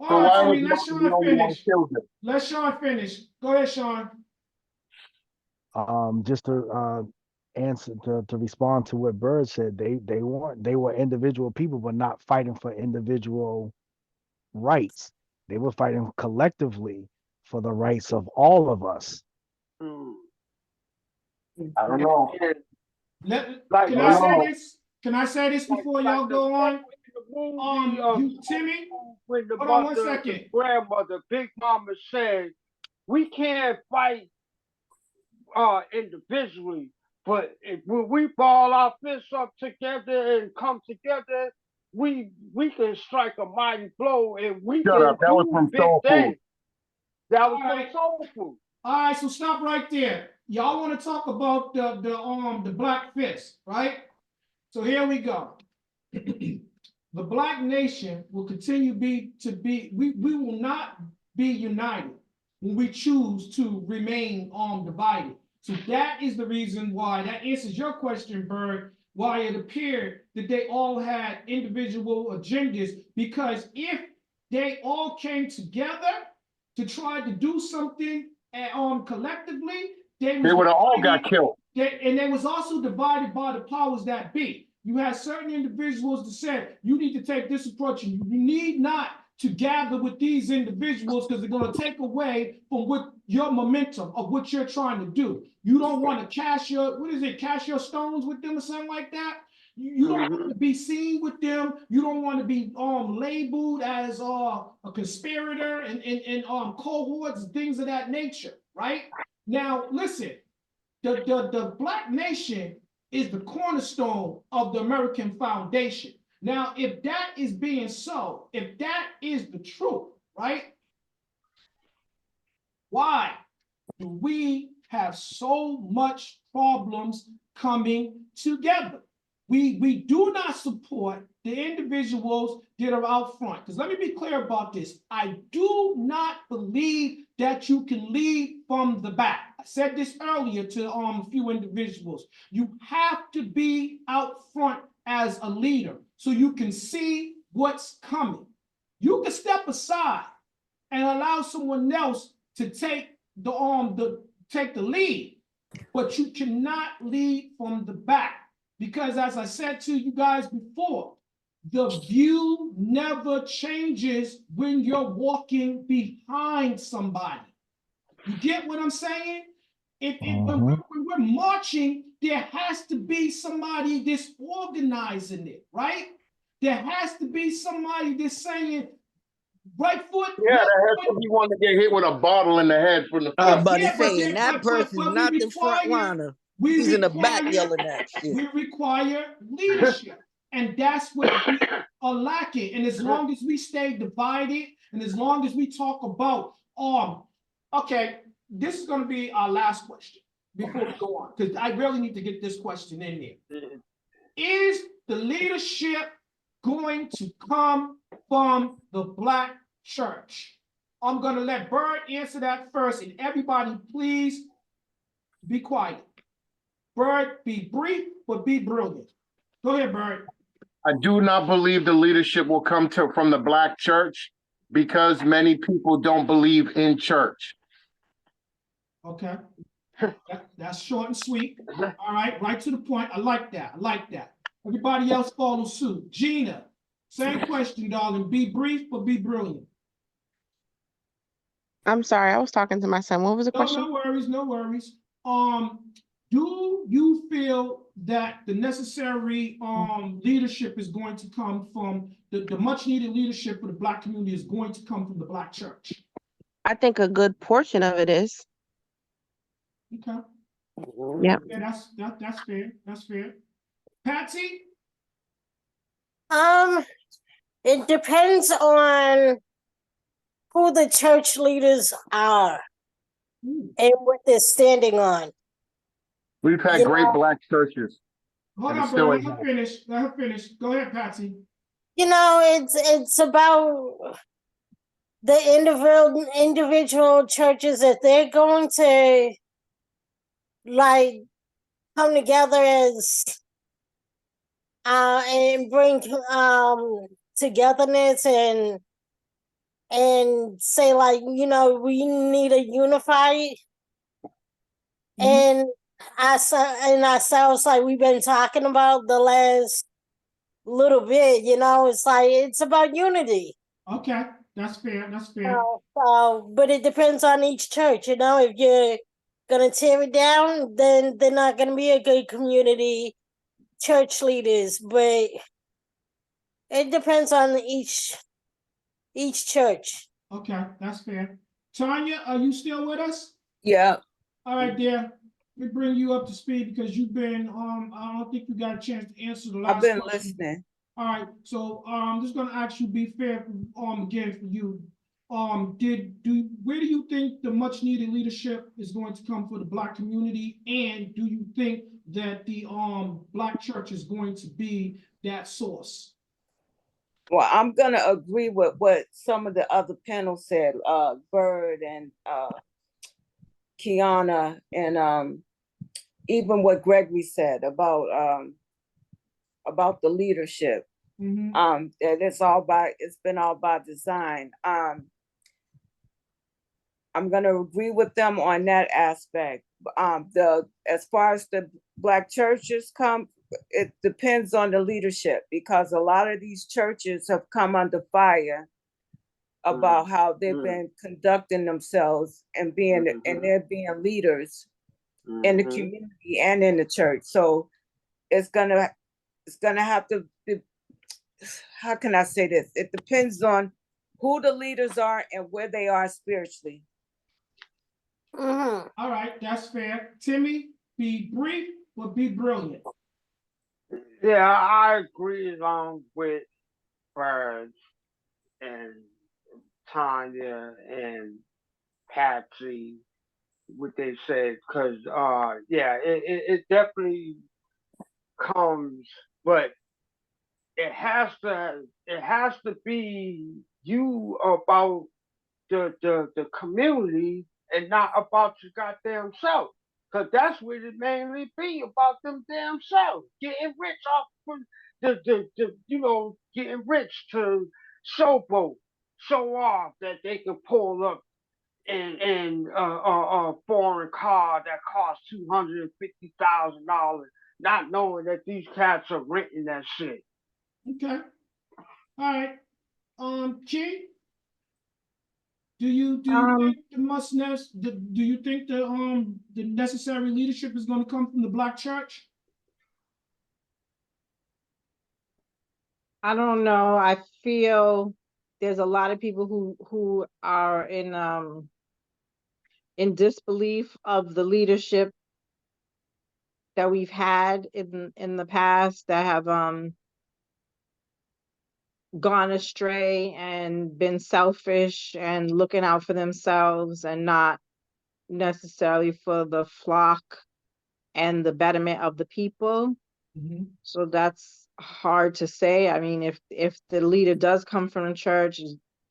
So why was let Martin the Sean only one finish. killed them? Let Sean finish. Go ahead, Sean. Just to answer to respond to what Bird said, they were individual people, but not fighting for individual rights. They were fighting collectively for the rights of all of us. I don't know. Can I say this? Can I say this before y'all go on? You Timmy, when the hold on 1 mother, second. the grandmother, Big Mama said, we can't fight individually, but when we ball our fists up together and come together, we can strike a mighty blow and we Shut can up. That was do from big Soul Food. things. That was All from right. Soul Food. All right, so stop right there. Y'all want to talk about the Black Fist, right? So here we go. The Black nation will continue we will not be united when we choose to remain divided. So that is the reason why, that answers your question, Bird, why it appeared that they all had individual agendas, because if they all came together to try to do something collectively, they would have all got killed. And they was also divided by the powers that be. You had certain individuals that said, you need to take this approach, and you need not to gather with these individuals because they're going to take away from what your momentum of what you're trying to do. You don't want to cast your stones with them or something like that. You don't want to be seen with them. You don't want to be labeled as a conspirator and cohorts, things of that nature, right? Now, listen, the Black nation is the cornerstone of the American foundation. Now, if that is being so, if that is the truth, right? Why do we have so much problems coming together? We do not support the individuals that are out front. Because let me be clear about this. I do not believe that you can lead from the back. I said this earlier to a few individuals. You have to be out front as a leader so you can see what's coming. You can step aside and allow someone else to take the lead, but you cannot lead from the back. Because as I said to you guys before, the view never changes when you're walking behind somebody. You get what I'm saying? When we're marching, there has to be somebody that's organizing it, right? There has to be somebody that's saying, right foot. Yeah, there has to be one to get hit with a bottle in the head from the front. That person's not the front liner. He's in the back yelling that shit. We require leadership, and that's what we are lacking. And as long as we stay divided, and as long as we talk about, okay, this is going to be our last question before we go on, because I really need to get this question in there. Is the leadership going to come from the Black church? I'm going to let Bird answer that first, and everybody please be quiet. Bird, be brief, but be brilliant. Go ahead, Bird. I do not believe the leadership will come from the Black church because many people don't believe in church. Okay. That's short and sweet. All right, right to the point. I like that. I like that. Everybody else follow suit. Gina, same question, darling. Be brief, but be brilliant. I'm sorry, I was talking to my son. What was the question? No worries, no worries. Do you feel that the necessary leadership is going to come from the much needed leadership for the Black community is going to come from the Black church? I think a good portion of it is. Okay. Yeah. Yeah, that's fair. That's fair. Patsy? It depends on who the church leaders are and what they're standing on. We've had great Black churches. Hold on, bro. Let her finish. Let her finish. Go ahead, Patsy. It's about the individual churches, that they're going to like come together as and bring togetherness and say, like, we need to unify and ourselves, like we've been talking about the last little bit. It's like it's about unity. Okay, that's fair. That's fair. But it depends on each church. If gonna tear it down, then they're not gonna be a good community church leaders. But it depends on each church. Okay, that's fair. Tanya, are you still with us? Yeah. All right, dear. Let me bring you up to speed because you've been, I don't think you got a chance to answer the last I've been question. listening. All right, so I'm just gonna ask you, be fair, again for you. Where do you think the much needed leadership is going to come for the Black community? And do you think that the Black church is going to be that source? Well, I'm gonna agree with what some of the other panel said, Bird and Kiana, and even what Gregory said about the leadership. That it's been all by design. I'm gonna agree with them on that aspect. As far as the Black churches come, it depends on the leadership, because a lot of these churches have come under fire about how they've been conducting themselves and they're being leaders in the community and in the church. So it's gonna have to be, how can I say this? It depends on who the leaders are and where they are spiritually. All right, that's fair. Timmy, be brief, but be brilliant. Yeah, I agree along with Bird and Tanya and Patsy, what they said, because it definitely comes, but it has to be you about the community and not about your goddamn self. Cause that's what it mainly be about, them damn self. Getting rich off of getting rich to showboat, show off that they can pull up in a foreign car that costs $250,000, not knowing that these cats are renting that shit. Okay. All right. Chi, do you think do you think the necessary leadership is going to come from the Black church? I don't know. I feel there's a lot of people who are in disbelief of the leadership that we've had in the past, that have gone astray and been selfish and looking out for themselves and not necessarily for the flock and the betterment of the people. So that's hard to say. I mean, if the leader does come from the church,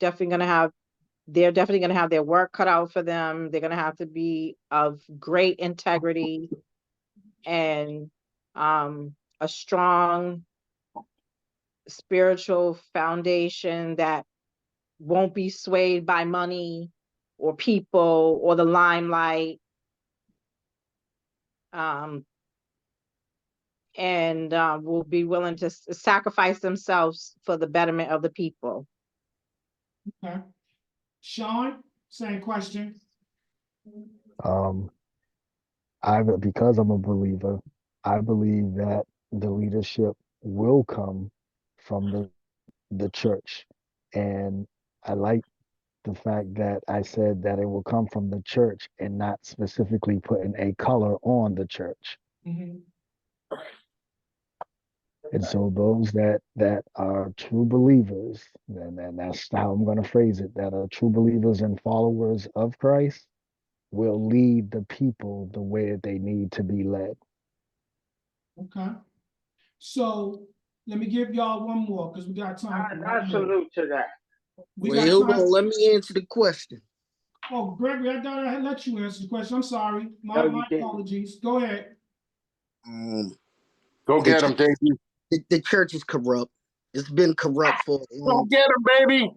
they're definitely going to have their work cut out for them. They're going to have to be of great integrity and a strong spiritual foundation that won't be swayed by money or people or the limelight. And will be willing to sacrifice themselves for the betterment of the people. Okay. Sean, same question. Because I'm a believer, I believe that the leadership will come from the church. And I like the fact that I said that it will come from the church and not specifically putting a color on the church. And so those that are true believers, and that's how I'm going to phrase it, that are true believers and followers of Christ, will lead the people the way they need to be led. Okay. So let me give y'all one more because we got time. I salute to that. Hold on, let me answer the question. Oh, Gregory, I thought I had let you answer the question. I'm sorry. My apologies. Go ahead. Go get him, Davey. The church is corrupt. It's been corrupt for Go get him, baby.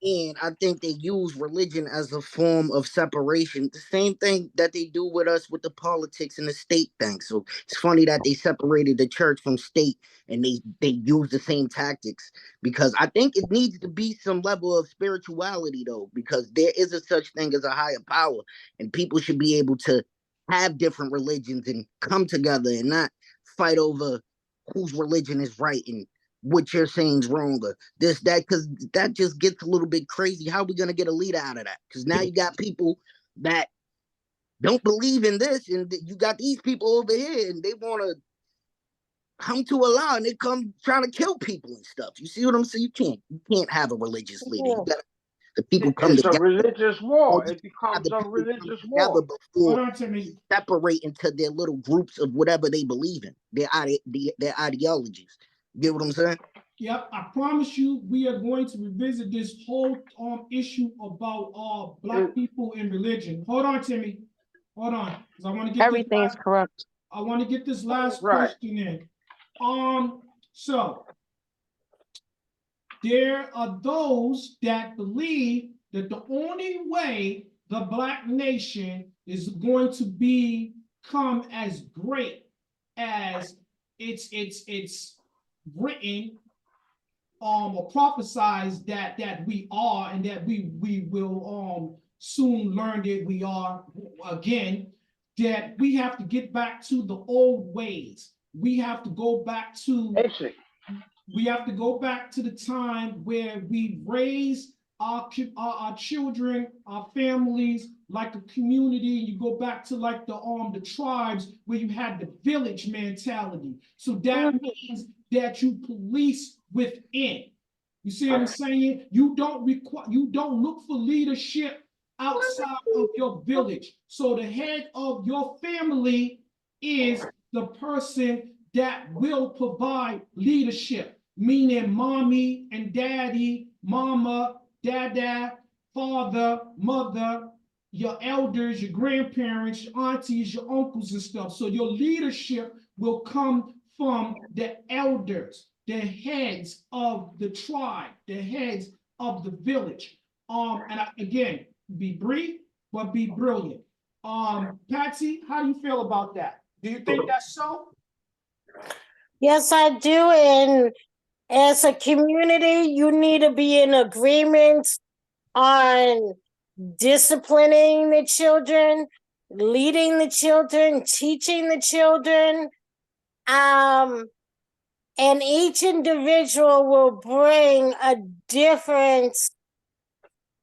And I think they use religion as a form of separation. The same thing that they do with us with the politics and the state thing. So it's funny that they separated the church from state and they use the same tactics, because I think it needs to be some level of spirituality though, because there is a such thing as a higher power, and people should be able to have different religions and come together and not fight over whose religion is right and what you're saying is wrong or this, that, because that just gets a little bit crazy. How are we going to get a leader out of that? Because now you got people that don't believe in this, and you got these people over here, and they want to come to Allah, and they come trying to kill people and stuff. You see what I'm saying? You can't have a religious leader. You got the people come It's a together. religious Or war. you It have becomes the a people come religious together war. Hold before on to me. separate into their little groups of whatever they believe in, their ideologies. You get what I'm saying? Yep, I promise you, we are going to revisit this whole issue about black people and religion. Hold on, Timmy. Hold on, because I want to get this Everything is last. corrupt. I want to get this last Right. question in. So there are those that believe that the only way the black nation is going to become as great as it's written or prophesies that we are, and that we will soon learn that we are again, that we have to get back to the old ways. We have to go back to Basic. we have to go back to the time where we raise our children, our families, like a community. You go back to like the tribes where you had the village mentality. So that means that you police within. You see what I'm saying? You don't look for leadership outside of your village. So the head of your family is the person that will provide leadership, meaning mommy and daddy, mama, dada, father, mother, your elders, your grandparents, your aunties, your uncles and stuff. So your leadership will come from the elders, the heads of the tribe, the heads of the village. Again, be brief, but be brilliant. Patsy, how do you feel about that? Do you think that's so? Yes, I do. And as a community, you need to be in agreement on disciplining the children, leading the children, teaching the children. And each individual will bring a different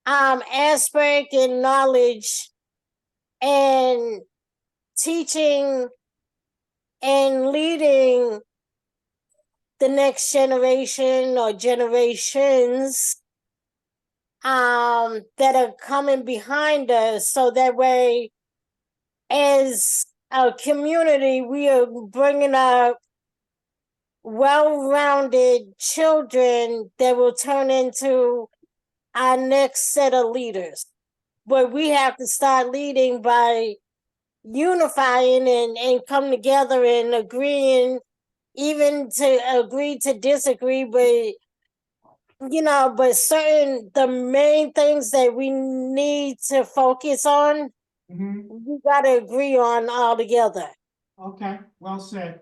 aspect and knowledge and teaching and leading the next generation or generations that are coming behind us, so that way, as a community, we are bringing up well-rounded children that will turn into our next set of leaders. But we have to start leading by unifying and come together and agreeing, even to agree to disagree, but the main things that we need to focus on, we gotta agree on all together. Okay, well said.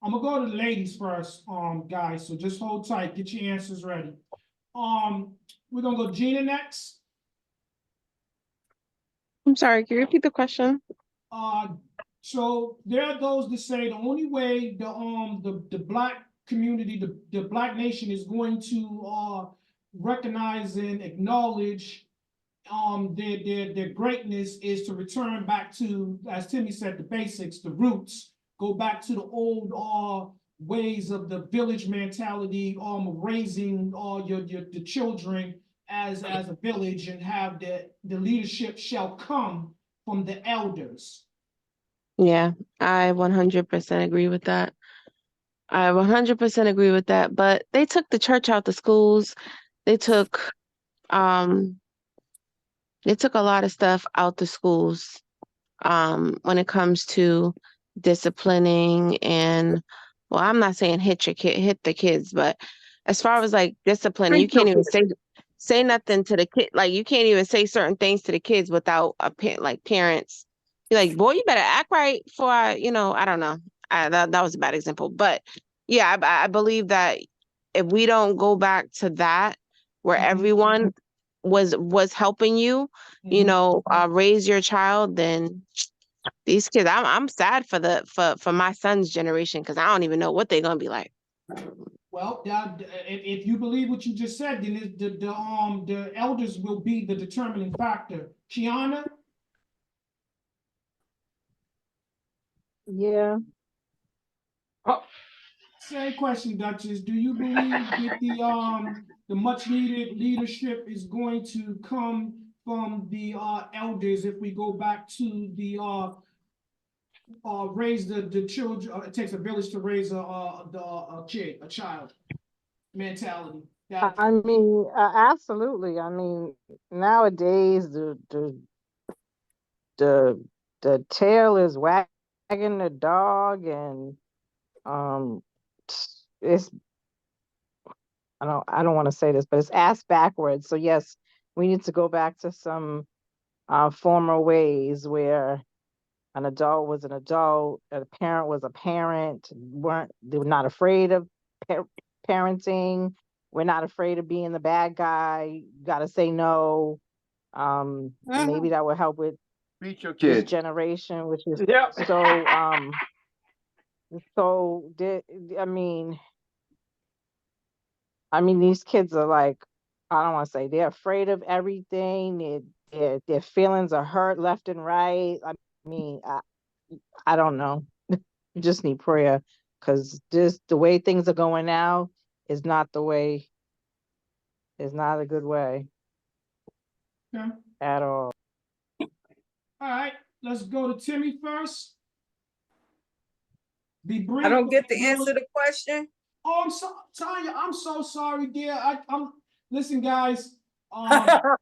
I'm gonna go to the ladies first, guys. So just hold tight, get your answers ready. We're gonna go Gina next. I'm sorry, can you repeat the question? So there are those that say the only way the black community, the black nation is going to recognize and acknowledge their greatness is to return back to, as Timmy said, the basics, the roots, go back to the old ways of the village mentality, raising the children as a village, and have the leadership shall come from the elders. Yeah, I 100% agree with that. I 100% agree with that. But they took the church out the schools. They took a lot of stuff out the schools when it comes to disciplining and, well, I'm not saying hit the kids, but as far as like disciplining, you can't even say nothing to the kid. Like you can't even say certain things to the kids without like parents. You're like, boy, you better act right for I don't know. That was a bad example, but yeah, I believe that if we don't go back to that, where everyone was helping you, raise your child, then these kids, I'm sad for my son's generation because I don't even know what they're gonna be like. Well, if you believe what you just said, then the elders will be the determining factor. Kiana? Yeah. Same question, Duchess. Do you believe that the much needed leadership is going to come from the elders if we go back to the raise the children? It takes a village to raise a kid, a child mentality. I mean, absolutely. I mean, nowadays the the tail is wagging the dog, and it's I don't want to say this, but it's ass backwards. So yes, we need to go back to some former ways where an adult was an adult, a parent was a parent. They were not afraid of parenting. We're not afraid of being the bad guy. You got to say no. Maybe that will help with Beat your this kid. generation, which is Yep. I mean, these kids are like, I don't want to say they're afraid of everything. Their feelings are hurt left and right. I mean, I don't know. You just need prayer because the way things are going now is not the way, is not a good way at all. All right, let's go to Timmy first. Be brief. I don't get to answer the question. Oh, I'm so Tanya. I'm so sorry, dear. I'm listen, guys. I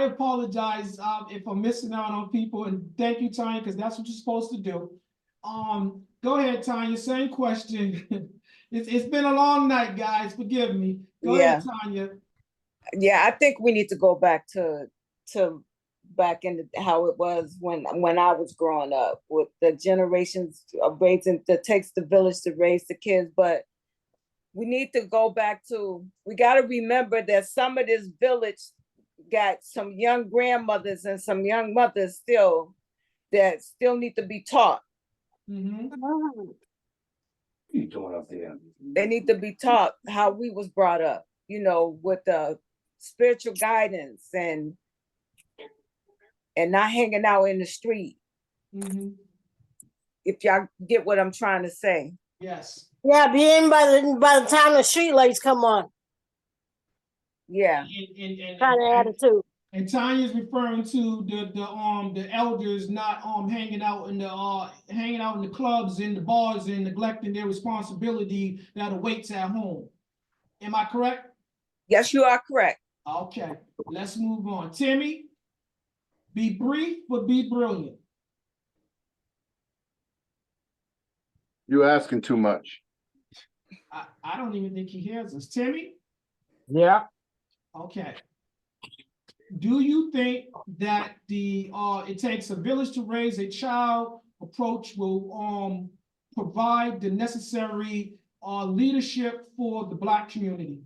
apologize if I'm missing out on people, and thank you, Tanya, because that's what you're supposed to do. Go ahead, Tanya. Same question. It's been a long night, guys. Forgive me. Go ahead, Tanya. Yeah, I think we need to go back to back into how it was when I was growing up, with the generations of raising. That takes the village to raise the kids, but we need to go back to. We got to remember that some of this village got some young grandmothers and some young mothers still that still need to be taught. What are you doing up there? They need to be taught how we was brought up, with the spiritual guidance and not hanging out in the street. If y'all get what I'm trying to say. Yes. Yeah, being by the time the street lights come on. Yeah. Kind of attitude. And Tanya's referring to the elders not hanging out in the clubs and the bars and neglecting their responsibility that awaits at home. Am I correct? Yes, you are correct. Okay, let's move on. Timmy, be brief but be brilliant. You're asking too much. I don't even think he hears us. Timmy? Yeah. Okay. Do you think that it takes a village to raise a child approach will provide the necessary leadership for the Black community?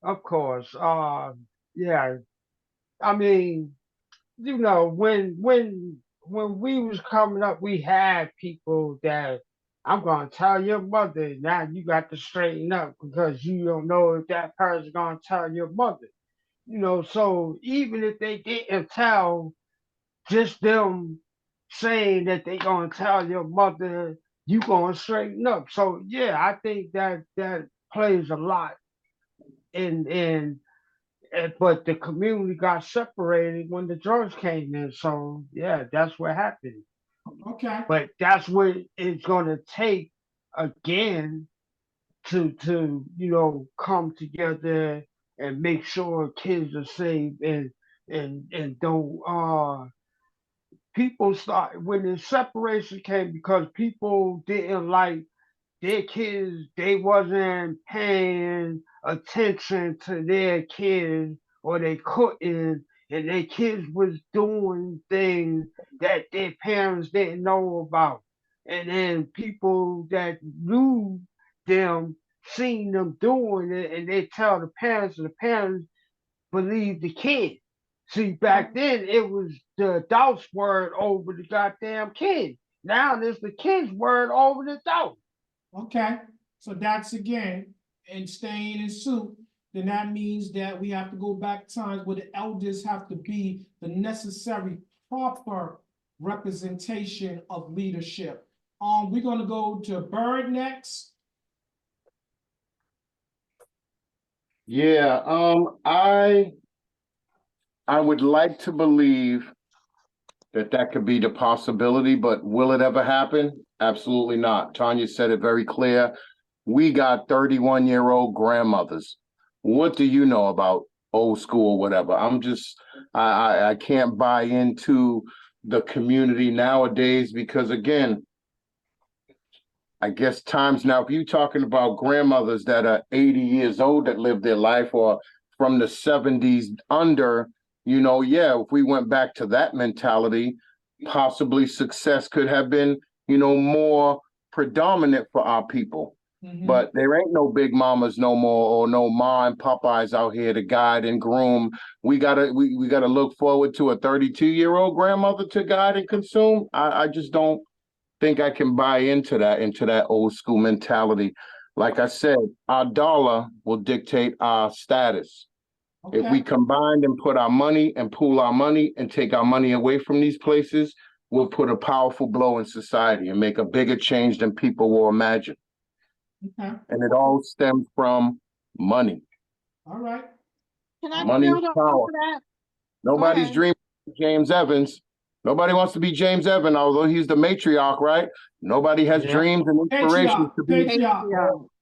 Of course. Yeah. I mean, when we was coming up, we had people that I'm gonna tell your mother, now you got to straighten up because you don't know if that person's gonna tell your mother. So even if they didn't tell, just them saying that they gonna tell your mother, you gonna straighten up. So yeah, I think that plays a lot in but the community got separated when the drugs came in. So yeah, that's what happened. Okay. But that's what it's gonna take again to come together and make sure kids are safe and don't people start when the separation came because people didn't like their kids, they wasn't paying attention to their kids, or they couldn't, and their kids was doing things that their parents didn't know about. And then people that knew them seen them doing it, and they tell the parents, and the parents believe the kid. See, back then it was the adult's word over the goddamn kid. Now it's the kid's word over the adult. Okay, so that's again, and staying in suit, then that means that we have to go back times where the elders have to be the necessary proper representation of leadership. We're gonna go to Bird next. Yeah, I would like to believe that could be the possibility, but will it ever happen? Absolutely not. Tanya said it very clear. We got 31-year-old grandmothers. What do you know about old school or whatever? I can't buy into the community nowadays because again, I guess times now, if you're talking about grandmothers that are 80 years old that lived their life or from the 70s under, yeah, if we went back to that mentality, possibly success could have been, more predominant for our people. But there ain't no big mamas no more or no ma and Popeyes out here to guide and groom. We gotta look forward to a 32-year-old grandmother to guide and consume. I just don't think I can buy into that old school mentality. Like I said, our dollar will dictate our status. Okay. If we combine and put our money and pool our money and take our money away from these places, we'll put a powerful blow in society and make a bigger change than people will imagine. Okay. And it all stems from money. All right. Can I money build is on power. that? Nobody's dreaming of James Evans. Nobody wants to be James Evans, although he's the matriarch, right? Nobody has dreams and inspirations to be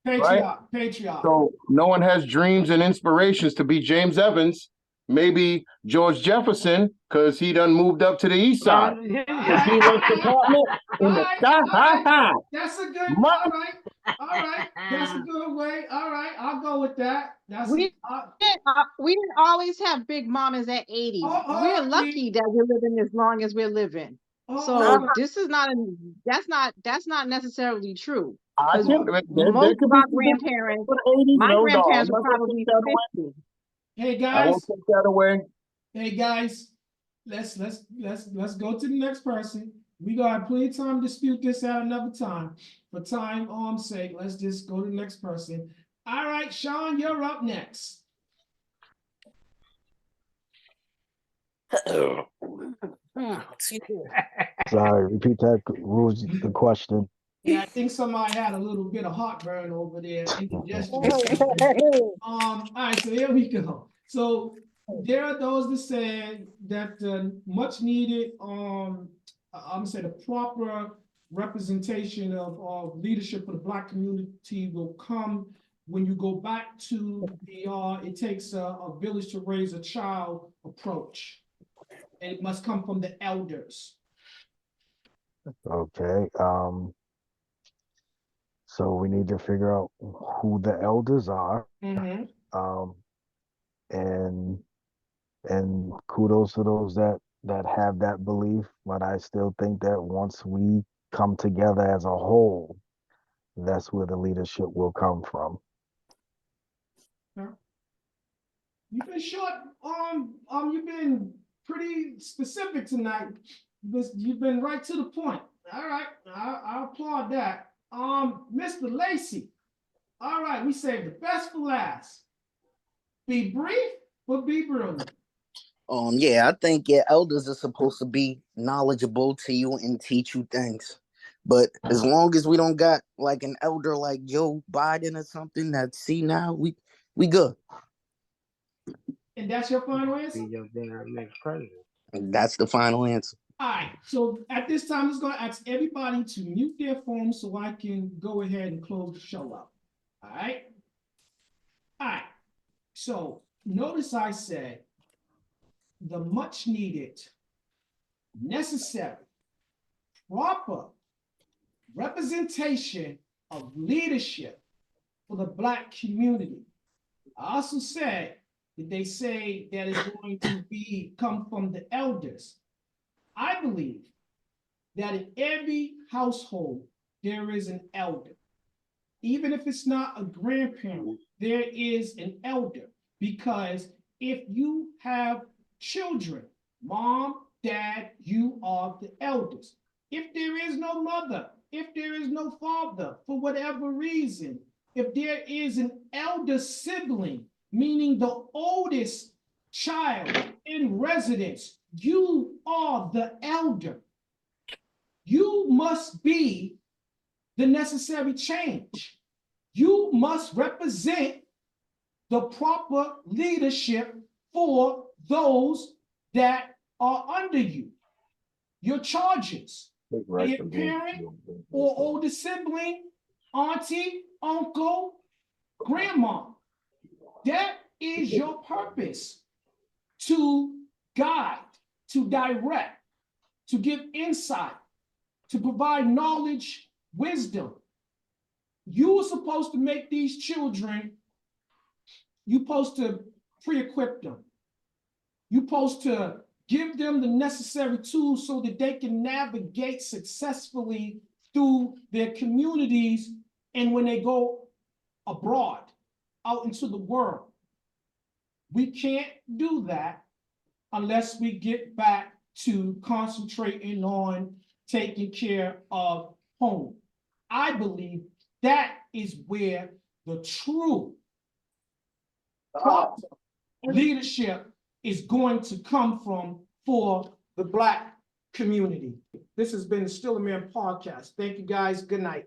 patriarch. So no one has dreams and inspirations to be James Evans. Maybe George Jefferson, because he done moved up to the east side. The deluxe apartment in the sky. That's a good. All right. That's a good way. All right, I'll go with that. We didn't always have big mamas at 80. We're lucky that we're living as long as we're living. So this is that's not necessarily true. Most of our grandparents, my grandparents were probably 50. Hey guys, I won't take that away. Hey guys, let's go to the next person. We got plenty of time to dispute this out another time. For time's sake, let's just go to the next person. All right, Sean, you're up next. Sorry, repeat that. What was the question? Yeah, I think somebody had a little bit of heartburn over there. Indigestion. All right, so here we go. So there are those that say that much needed, I'm gonna say the proper representation of leadership for the Black community will come when you go back to the it takes a village to raise a child approach, and it must come from the elders. Okay. So we need to figure out who the elders are. And kudos to those that have that belief. But I still think that once we come together as a whole, that's where the leadership will come from. You've been short. You've been pretty specific tonight. You've been right to the point. All right, I applaud that. Mr. Lacey. All right, we saved the best for last. Be brief, but be brilliant. Yeah, I think your elders are supposed to be knowledgeable to you and teach you things. But as long as we don't got like an elder like Joe Biden or something that see now, we good. And that's your final answer? Be your damn next president. That's the final answer. All right, so at this time, I'm just gonna ask everybody to mute their phones so I can go ahead and close the show up. All right? All right, so notice I said the much needed, necessary, proper representation of leadership for the Black community I also said that they say that it's going to come from the elders. I believe that in every household, there is an elder. Even if it's not a grandparent, there is an elder. Because if you have children, mom, dad, you are the elders. If there is no mother, if there is no father, for whatever reason, if there is an elder sibling, meaning the oldest child in residence, you are the elder. You must be the necessary change. You must represent the proper leadership for those that are under you. Your charges, be it parent or older sibling, auntie, uncle, grandma. That is your purpose, to guide, to direct, to give insight, to provide knowledge, wisdom. You are supposed to make these children, you're supposed to pre-equip them. You're supposed to give them the necessary tools so that they can navigate successfully through their communities and when they go abroad, out into the world. We can't do that unless we get back to concentrating on taking care of home. I believe that is where the true leadership is going to come from for the Black community. This has been the Still a Man podcast. Thank you guys. Good night.